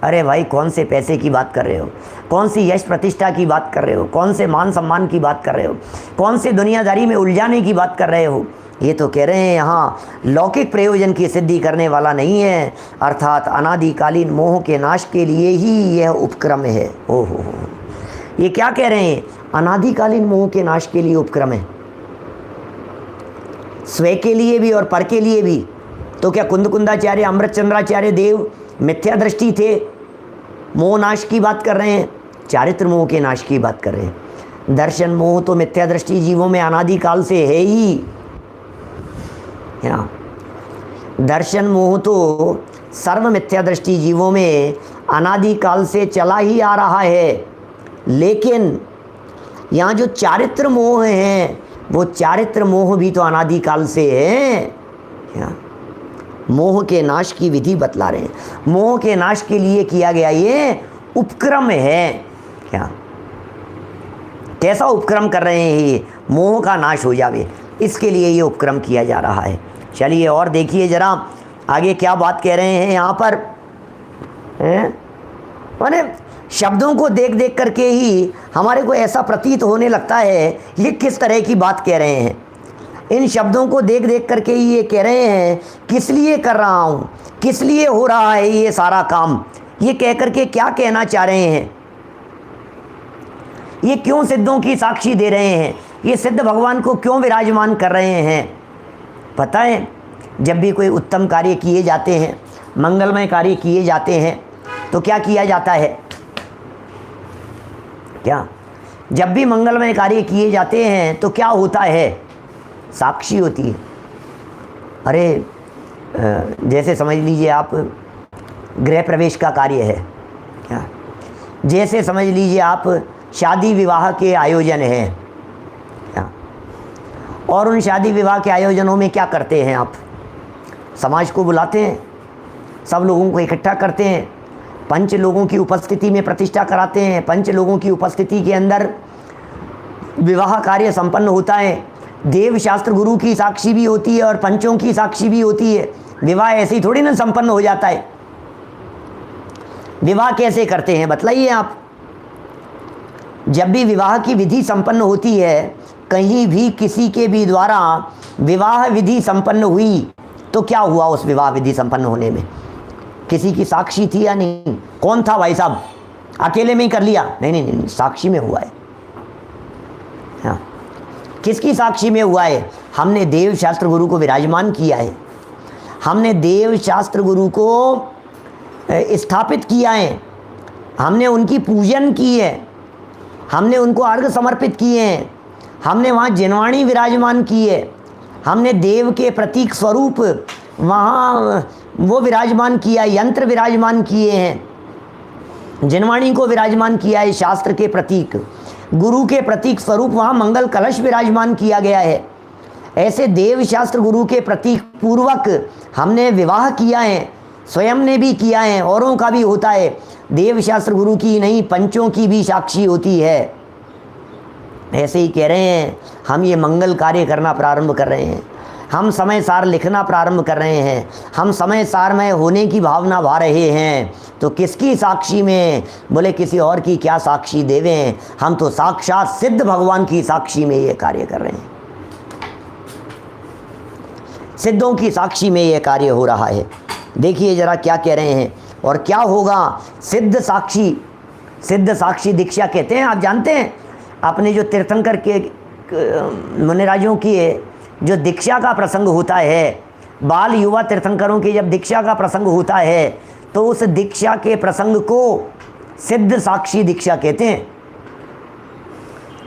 A: अरे भाई कौन से पैसे की बात कर रहे हो, कौन सी यश प्रतिष्ठा की बात कर रहे हो, कौन से मान सम्मान की बात कर रहे हो, कौन से दुनियादारी में उलझाने की बात कर रहे हो। ये तो कह रहे हैं यहाँ लौकिक प्रयोजन की सिद्धि करने वाला नहीं है, अर्थात अनादिकालीन मोह के नाश के लिए ही यह उपक्रम है। ओहो, ये क्या कह रहे हैं, अनादिकालीन मोह के नाश के लिए उपक्रम है, स्वयं के लिए भी और पर के लिए भी। तो क्या कुंदकुंदाचार्य, अमृतचंद्राचार्य देव मिथ्या दृष्टि थे, मोह नाश की बात कर रहे हैं, चारित्र मोह के नाश की बात कर रहे हैं। दर्शन मोह तो मिथ्या दृष्टि जीवों में अनादिकाल से है ही। दर्शन मोह तो सर्व मिथ्या दृष्टि जीवों में अनादिकाल से चला ही आ रहा है, लेकिन यहाँ जो चारित्र मोह हैं वो चारित्र मोह भी तो अनादिकाल से है। क्या मोह के नाश की विधि बतला रहे हैं, मोह के नाश के लिए किया गया ये उपक्रम है। क्या कैसा उपक्रम कर रहे हैं, ये मोह का नाश हो जावे, इसके लिए ये उपक्रम किया जा रहा है। चलिए और देखिए जरा आगे क्या बात कह रहे हैं यहाँ पर। माने शब्दों को देख देख करके ही हमारे को ऐसा प्रतीत होने लगता है ये किस तरह की बात कह रहे हैं। इन शब्दों को देख देख करके ये कह रहे हैं किस लिए कर रहा हूँ, किस लिए हो रहा है ये सारा काम, ये कह करके क्या कहना चाह रहे हैं, ये क्यों सिद्धों की साक्षी दे रहे हैं, ये सिद्ध भगवान को क्यों विराजमान कर रहे हैं। पता है, जब भी कोई उत्तम कार्य किए जाते हैं, मंगलमय कार्य किए जाते हैं, तो क्या किया जाता है, क्या जब भी मंगलमय कार्य किए जाते हैं तो क्या होता है, साक्षी होती है। अरे जैसे समझ लीजिए आप गृह प्रवेश का कार्य है, क्या जैसे समझ लीजिए आप शादी विवाह के आयोजन है, क्या और उन शादी विवाह के आयोजनों में क्या करते हैं आप, समाज को बुलाते हैं, सब लोगों को इकट्ठा करते हैं, पंच लोगों की उपस्थिति में प्रतिष्ठा कराते हैं, पंच लोगों की उपस्थिति के अंदर विवाह कार्य संपन्न होता है। देव शास्त्र गुरु की साक्षी भी होती है और पंचों की साक्षी भी होती है। विवाह ऐसे ही थोड़ी ना संपन्न हो जाता है। विवाह कैसे करते हैं बतलाइए आप। जब भी विवाह की विधि संपन्न होती है, कहीं भी किसी के भी द्वारा विवाह विधि संपन्न हुई तो क्या हुआ, उस विवाह विधि संपन्न होने में किसी की साक्षी थी या नहीं, कौन था भाई साहब, अकेले में ही कर लिया, नहीं नहीं नहीं, साक्षी में हुआ है। हाँ, किसकी साक्षी में हुआ है, हमने देव शास्त्र गुरु को विराजमान किया है, हमने देव शास्त्र गुरु को स्थापित किया है, हमने उनकी पूजन की है, हमने उनको अर्घ समर्पित किए हैं, हमने वहाँ जिनवाणी विराजमान की है, हमने देव के प्रतीक स्वरूप वहाँ वो विराजमान किया, यंत्र विराजमान किए हैं, जिनवाणी को विराजमान किया है, शास्त्र के प्रतीक, गुरु के प्रतीक स्वरूप वहाँ मंगल कलश विराजमान किया गया है। ऐसे देव शास्त्र गुरु के प्रतीक पूर्वक हमने विवाह किया है, स्वयं ने भी किया है, औरों का भी होता है। देव शास्त्र गुरु की नहीं, पंचों की भी साक्षी होती है। ऐसे ही कह रहे हैं, हम ये मंगल कार्य करना प्रारंभ कर रहे हैं, हम समय सार लिखना प्रारंभ कर रहे हैं, हम समय सार में होने की भावना भा रहे हैं, तो किसकी साक्षी में, बोले किसी और की क्या साक्षी देवें, हम तो साक्षात सिद्ध भगवान की साक्षी में ये कार्य कर रहे हैं, सिद्धों की साक्षी में ये कार्य हो रहा है। देखिए जरा क्या कह रहे हैं और क्या होगा। सिद्ध साक्षी, सिद्ध साक्षी दीक्षा कहते हैं, आप जानते हैं अपने जो तीर्थंकर के मुनिराजों की जो दीक्षा का प्रसंग होता है, बाल युवा तीर्थंकरों की जब दीक्षा का प्रसंग होता है तो उस दीक्षा के प्रसंग को सिद्ध साक्षी दीक्षा कहते हैं।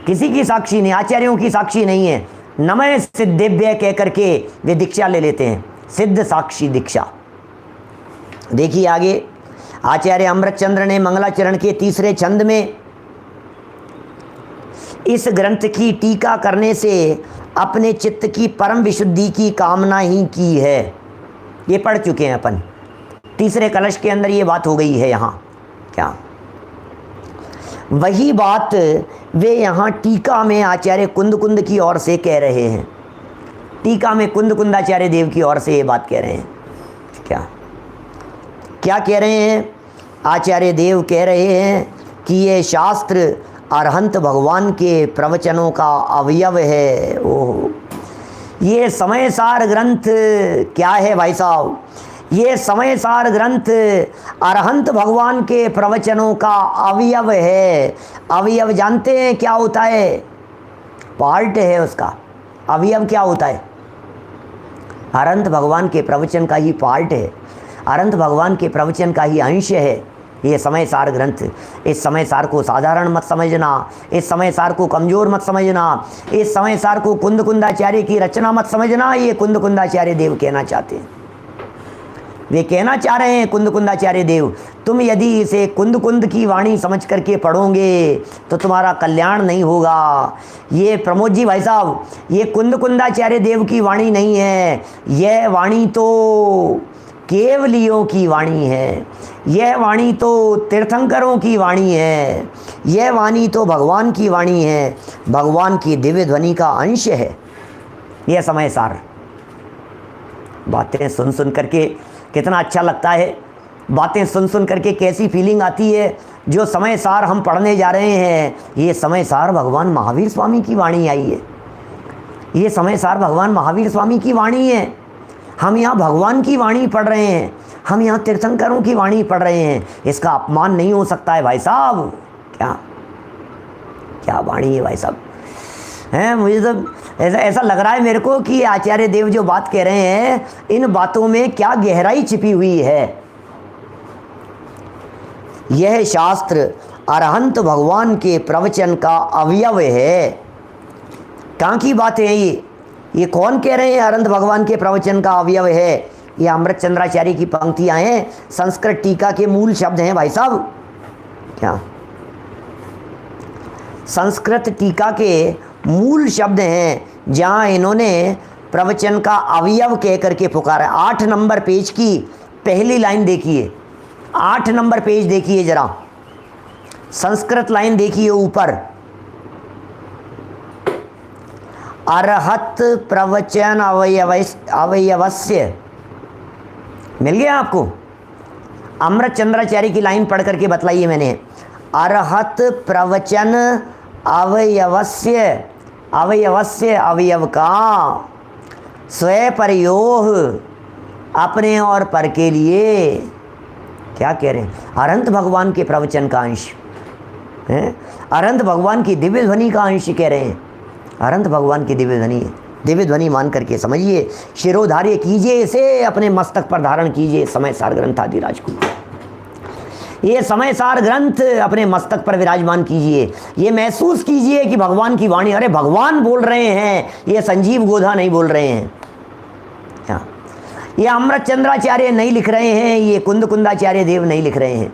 A: किसी की साक्षी नहीं, आचार्यों की साक्षी नहीं है, नमः सिद्धेभ्य कह करके वे दीक्षा ले लेते हैं, सिद्ध साक्षी दीक्षा। देखिए आगे आचार्य अमृतचंद्र ने मंगलाचरण के तीसरे छंद में इस ग्रंथ की टीका करने से अपने चित्त की परम विशुद्धि की कामना ही की है। ये पढ़ चुके हैं अपन, तीसरे कलश के अंदर ये बात हो गई है। यहाँ क्या वही बात वे यहाँ टीका में आचार्य कुंद कुंद की ओर से कह रहे हैं, टीका में कुंद कुंदाचार्य देव की ओर से ये बात कह रहे हैं। क्या क्या कह रहे हैं, आचार्य देव कह रहे हैं कि ये शास्त्र अरहंत भगवान के प्रवचनों का अवयव है। ओह, ये समय सार ग्रंथ क्या है भाई साहब, ये समय सार ग्रंथ अरहंत भगवान के प्रवचनों का अवयव है। अवयव जानते हैं क्या होता है, पार्ट है उसका। अवयव क्या होता है, अरहंत भगवान के प्रवचन का ही पार्ट है, अरहंत भगवान के प्रवचन का ही अंश है ये समय सार ग्रंथ। इस समय सार को साधारण मत समझना, इस समय सार को कमज़ोर मत समझना, इस समय सार को कुंद कुंदाचार्य की रचना मत समझना। ये कुंद कुंदाचार्य देव कहना चाहते हैं, वे कहना चाह रहे हैं कुंद कुंदाचार्य देव, तुम यदि इसे कुंद कुंद की वाणी समझ करके पढ़ोगे तो तुम्हारा कल्याण नहीं होगा। ये प्रमोद जी भाई साहब, ये कुंद कुंदाचार्य देव की वाणी नहीं है, यह वाणी तो केवलियों की वाणी है, यह वाणी तो तीर्थंकरों की वाणी है, यह वाणी तो भगवान की वाणी है, भगवान की दिव्य ध्वनि का अंश है। यह समय सार। बातें सुन सुन करके कितना अच्छा लगता है, बातें सुन सुन करके कैसी फीलिंग आती है। जो समय सार हम पढ़ने जा रहे हैं, ये समय सार भगवान महावीर स्वामी की वाणी आई है। ये समय सार भगवान महावीर स्वामी की वाणी है। हम यहाँ भगवान की वाणी पढ़ रहे हैं, हम यहाँ तीर्थंकरों की वाणी पढ़ रहे हैं। इसका अपमान नहीं हो सकता है भाई साहब। क्या क्या वाणी है भाई साहब, हैं? मुझे तो ऐसा लग रहा है मेरे को कि आचार्य देव जो बात कह रहे हैं, इन बातों में क्या गहराई छिपी हुई है। यह शास्त्र अरहंत भगवान के प्रवचन का अवयव है। कहाँ की बात है ये कौन कह रहे हैं अरहंत भगवान के प्रवचन का अवयव है? ये अमृतचंद्राचार्य की पंक्तियां हैं, संस्कृत टीका के मूल शब्द हैं भाई साहब। क्या संस्कृत टीका के मूल शब्द हैं, जहां इन्होंने प्रवचन का अवयव कह करके पुकारा। 8 नंबर पेज की पहली लाइन देखिए, 8 नंबर पेज देखिए जरा, संस्कृत लाइन देखिए ऊपर, अरहत प्रवचन अवयवस्य। मिल गया आपको? अमृतचंद्राचार्य की लाइन पढ़ करके बतलाइए मैंने, अरहत प्रवचन अवयवस्य, अवयवस्य अवयव का, स्वयं परयोह अपने और पर के लिए। क्या कह रहे हैं? अरहंत भगवान के प्रवचन का अंश है, अरहंत भगवान की दिव्य ध्वनि का अंश कह रहे हैं। अरहंत भगवान की दिव्य ध्वनि है, दिव्य ध्वनि मान करके समझिए, शिरोधार्य कीजिए, इसे अपने मस्तक पर धारण कीजिए। समय सार ग्रंथ आदिराज को ये समय सार ग्रंथ अपने मस्तक पर विराजमान कीजिए। ये महसूस कीजिए कि भगवान की वाणी, अरे भगवान बोल रहे हैं, ये संजीव गोधा नहीं बोल रहे हैं। क्या ये अमृतचंद्राचार्य नहीं लिख रहे हैं, ये कुंदाचार्य देव नहीं लिख रहे हैं।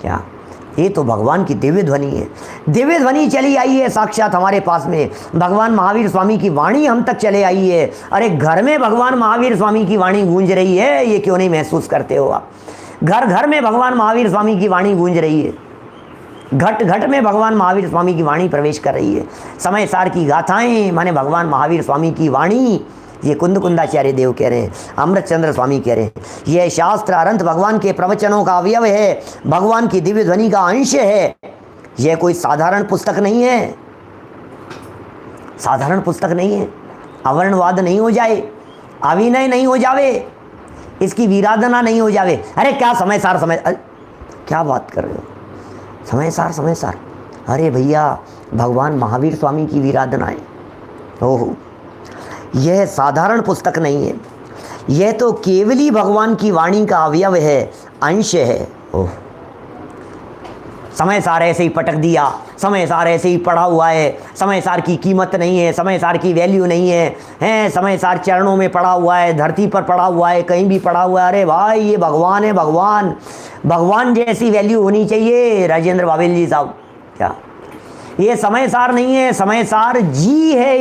A: क्या ये तो भगवान की दिव्य ध्वनि है। दिव्य ध्वनि चली आई है साक्षात हमारे पास में, भगवान महावीर स्वामी की वाणी हम तक चले आई है। अरे घर में भगवान महावीर स्वामी की वाणी गूंज रही है, ये क्यों नहीं महसूस करते हो आप? घर घर में भगवान महावीर स्वामी की वाणी गूंज रही है, घट घट में भगवान महावीर स्वामी की वाणी प्रवेश कर रही है। समय सार की गाथाएं माने भगवान महावीर स्वामी की वाणी, ये कुंदाचार्य देव कह रहे हैं, अमृतचंद्र स्वामी कह रहे हैं। यह शास्त्र अरहंत भगवान के प्रवचनों का अवयव है, भगवान की दिव्य ध्वनि का अंश है। यह कोई साधारण पुस्तक नहीं है, साधारण पुस्तक नहीं है। अवर्णवाद नहीं हो जाए, अभिनय नहीं हो जावे, इसकी विराधना नहीं हो जावे। अरे क्या समय सार, क्या बात कर रहे हो? समय सार, अरे भैया भगवान महावीर स्वामी की विराधना है। ओहो, यह साधारण पुस्तक नहीं है, यह तो केवली भगवान की वाणी का अवयव है, अंश है। ओह, समय सार ऐसे ही पटक दिया, समय सार ऐसे ही पड़ा हुआ है, समय सार की कीमत नहीं है, समय सार की वैल्यू नहीं है, समय सार चरणों में पड़ा हुआ है, धरती पर पड़ा हुआ है, कहीं भी पड़ा हुआ है। अरे भाई ये भगवान है, भगवान, भगवान जैसी वैल्यू होनी चाहिए राजेंद्र बाबेल जी साहब। क्या ये समय सार नहीं है, समय सार जी है,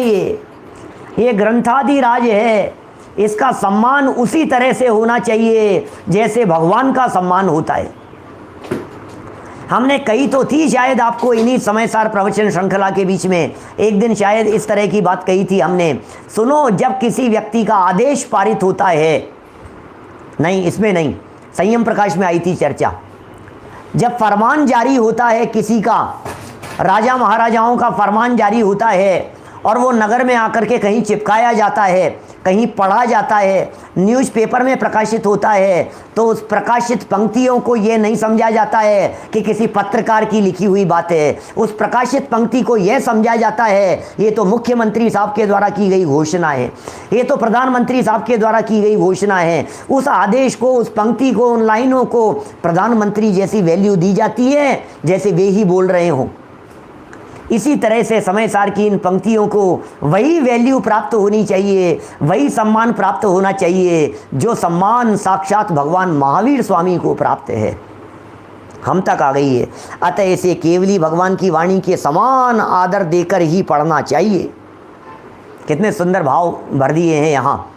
A: ये ग्रंथादिराज है। इसका सम्मान उसी तरह से होना चाहिए जैसे भगवान का सम्मान होता है। हमने कही तो थी शायद आपको इन्हीं समय सार प्रवचन श्रृंखला के बीच में एक दिन शायद इस तरह की बात कही थी हमने। सुनो, जब किसी व्यक्ति का आदेश पारित होता है, नहीं इसमें नहीं, संयम प्रकाश में आई थी चर्चा, जब फरमान जारी होता है किसी का, राजा महाराजाओं का फरमान जारी होता है और वो नगर में आकर के कहीं चिपकाया जाता है, कहीं पढ़ा जाता है, न्यूज़पेपर में प्रकाशित होता है, तो उस प्रकाशित पंक्तियों को ये नहीं समझा जाता है कि किसी पत्रकार की लिखी हुई बात है। उस प्रकाशित पंक्ति को यह समझा जाता है ये तो मुख्यमंत्री साहब के द्वारा की गई घोषणा है, ये तो प्रधानमंत्री साहब के द्वारा की गई घोषणा है। उस आदेश को, उस पंक्ति को, उन लाइनों को प्रधानमंत्री जैसी वैल्यू दी जाती है जैसे वे ही बोल रहे हों। इसी तरह से समय सार की इन पंक्तियों को वही वैल्यू प्राप्त होनी चाहिए, वही सम्मान प्राप्त होना चाहिए जो सम्मान साक्षात भगवान महावीर स्वामी को प्राप्त है, हम तक आ गई है। अतः इसे केवली भगवान की वाणी के समान आदर देकर ही पढ़ना चाहिए। कितने सुंदर भाव भर दिए हैं यहाँ।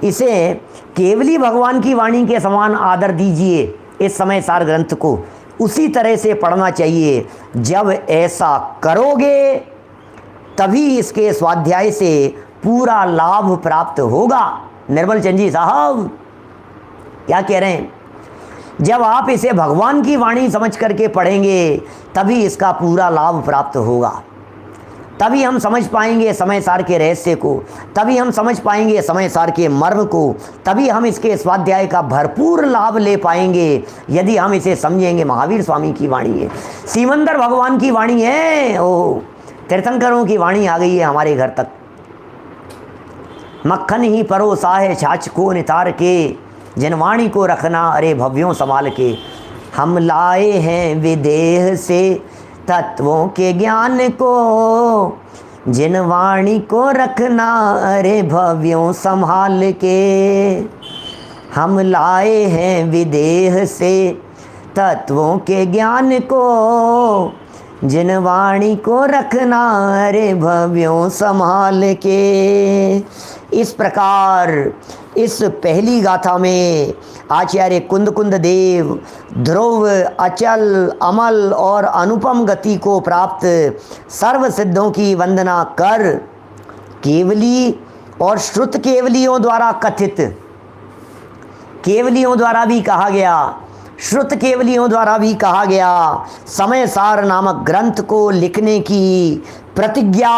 A: इसे केवली भगवान की वाणी के समान आदर दीजिए, इस समय सार ग्रंथ को उसी तरह से पढ़ना चाहिए। जब ऐसा करोगे तभी इसके स्वाध्याय से पूरा लाभ प्राप्त होगा। निर्मल चंद जी साहब क्या कह रहे हैं? जब आप इसे भगवान की वाणी समझ करके पढ़ेंगे तभी इसका पूरा लाभ प्राप्त होगा। तभी हम समझ पाएंगे समय सार के रहस्य को, तभी हम समझ पाएंगे समय सार के मर्म को, तभी हम इसके स्वाध्याय का भरपूर लाभ ले पाएंगे यदि हम इसे समझेंगे। महावीर स्वामी की वाणी है, सिमंदर भगवान की वाणी है, ओ तीर्थंकरों की वाणी आ गई है हमारे घर तक। मक्खन ही परोसा है छाछ को नितार के, जिन वाणी को रखना अरे भव्यों संभाल के। हम लाए हैं विदेह से तत्वों के ज्ञान को, जिन वाणी को रखना अरे भव्यों संभाल के। हम लाए हैं विदेह से तत्वों के ज्ञान को, जिन वाणी को रखना अरे भव्यों संभाल के। इस प्रकार इस पहली गाथा में आचार्य कुंद कुंद देव ध्रुव, अचल, अमल और अनुपम गति को प्राप्त सर्व सिद्धों की वंदना कर केवली और श्रुत केवलियों द्वारा कथित, केवलियों द्वारा भी कहा गया, श्रुत केवलियों द्वारा भी कहा गया, समय सार नामक ग्रंथ को लिखने की प्रतिज्ञा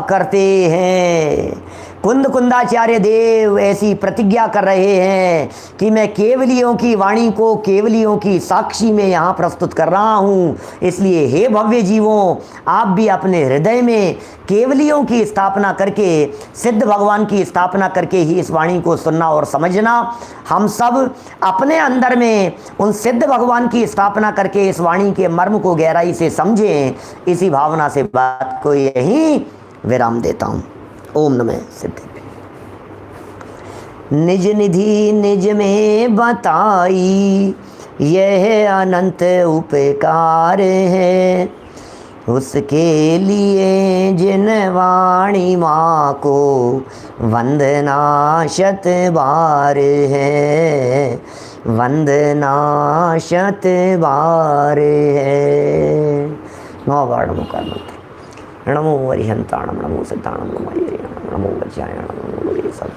A: करते हैं। कुंद कुंदाचार्य देव ऐसी प्रतिज्ञा कर रहे हैं कि मैं केवलियों की वाणी को केवलियों की साक्षी में यहाँ प्रस्तुत कर रहा हूँ। इसलिए हे भव्य जीवों, आप भी अपने हृदय में केवलियों की स्थापना करके, सिद्ध भगवान की स्थापना करके ही इस वाणी को सुनना और समझना। हम सब अपने अंदर में उन सिद्ध भगवान की स्थापना करके इस वाणी के मर्म को गहराई से समझें। इसी भावना से बात को यहीं विराम देता हूँ। ओम नमः सिद्धेभ्य। निज निधि निज में बताई, यह अनंत उपकार है, उसके लिए जिन वाणी माँ को वंदना शत बार है, वंदना शत बार है। 9 बार नमोकार मंत्र। नमो वरिहंताणम, नमो सिद्धाणम, नमो हरिहरम, नमो वज्रायणम, नमो सब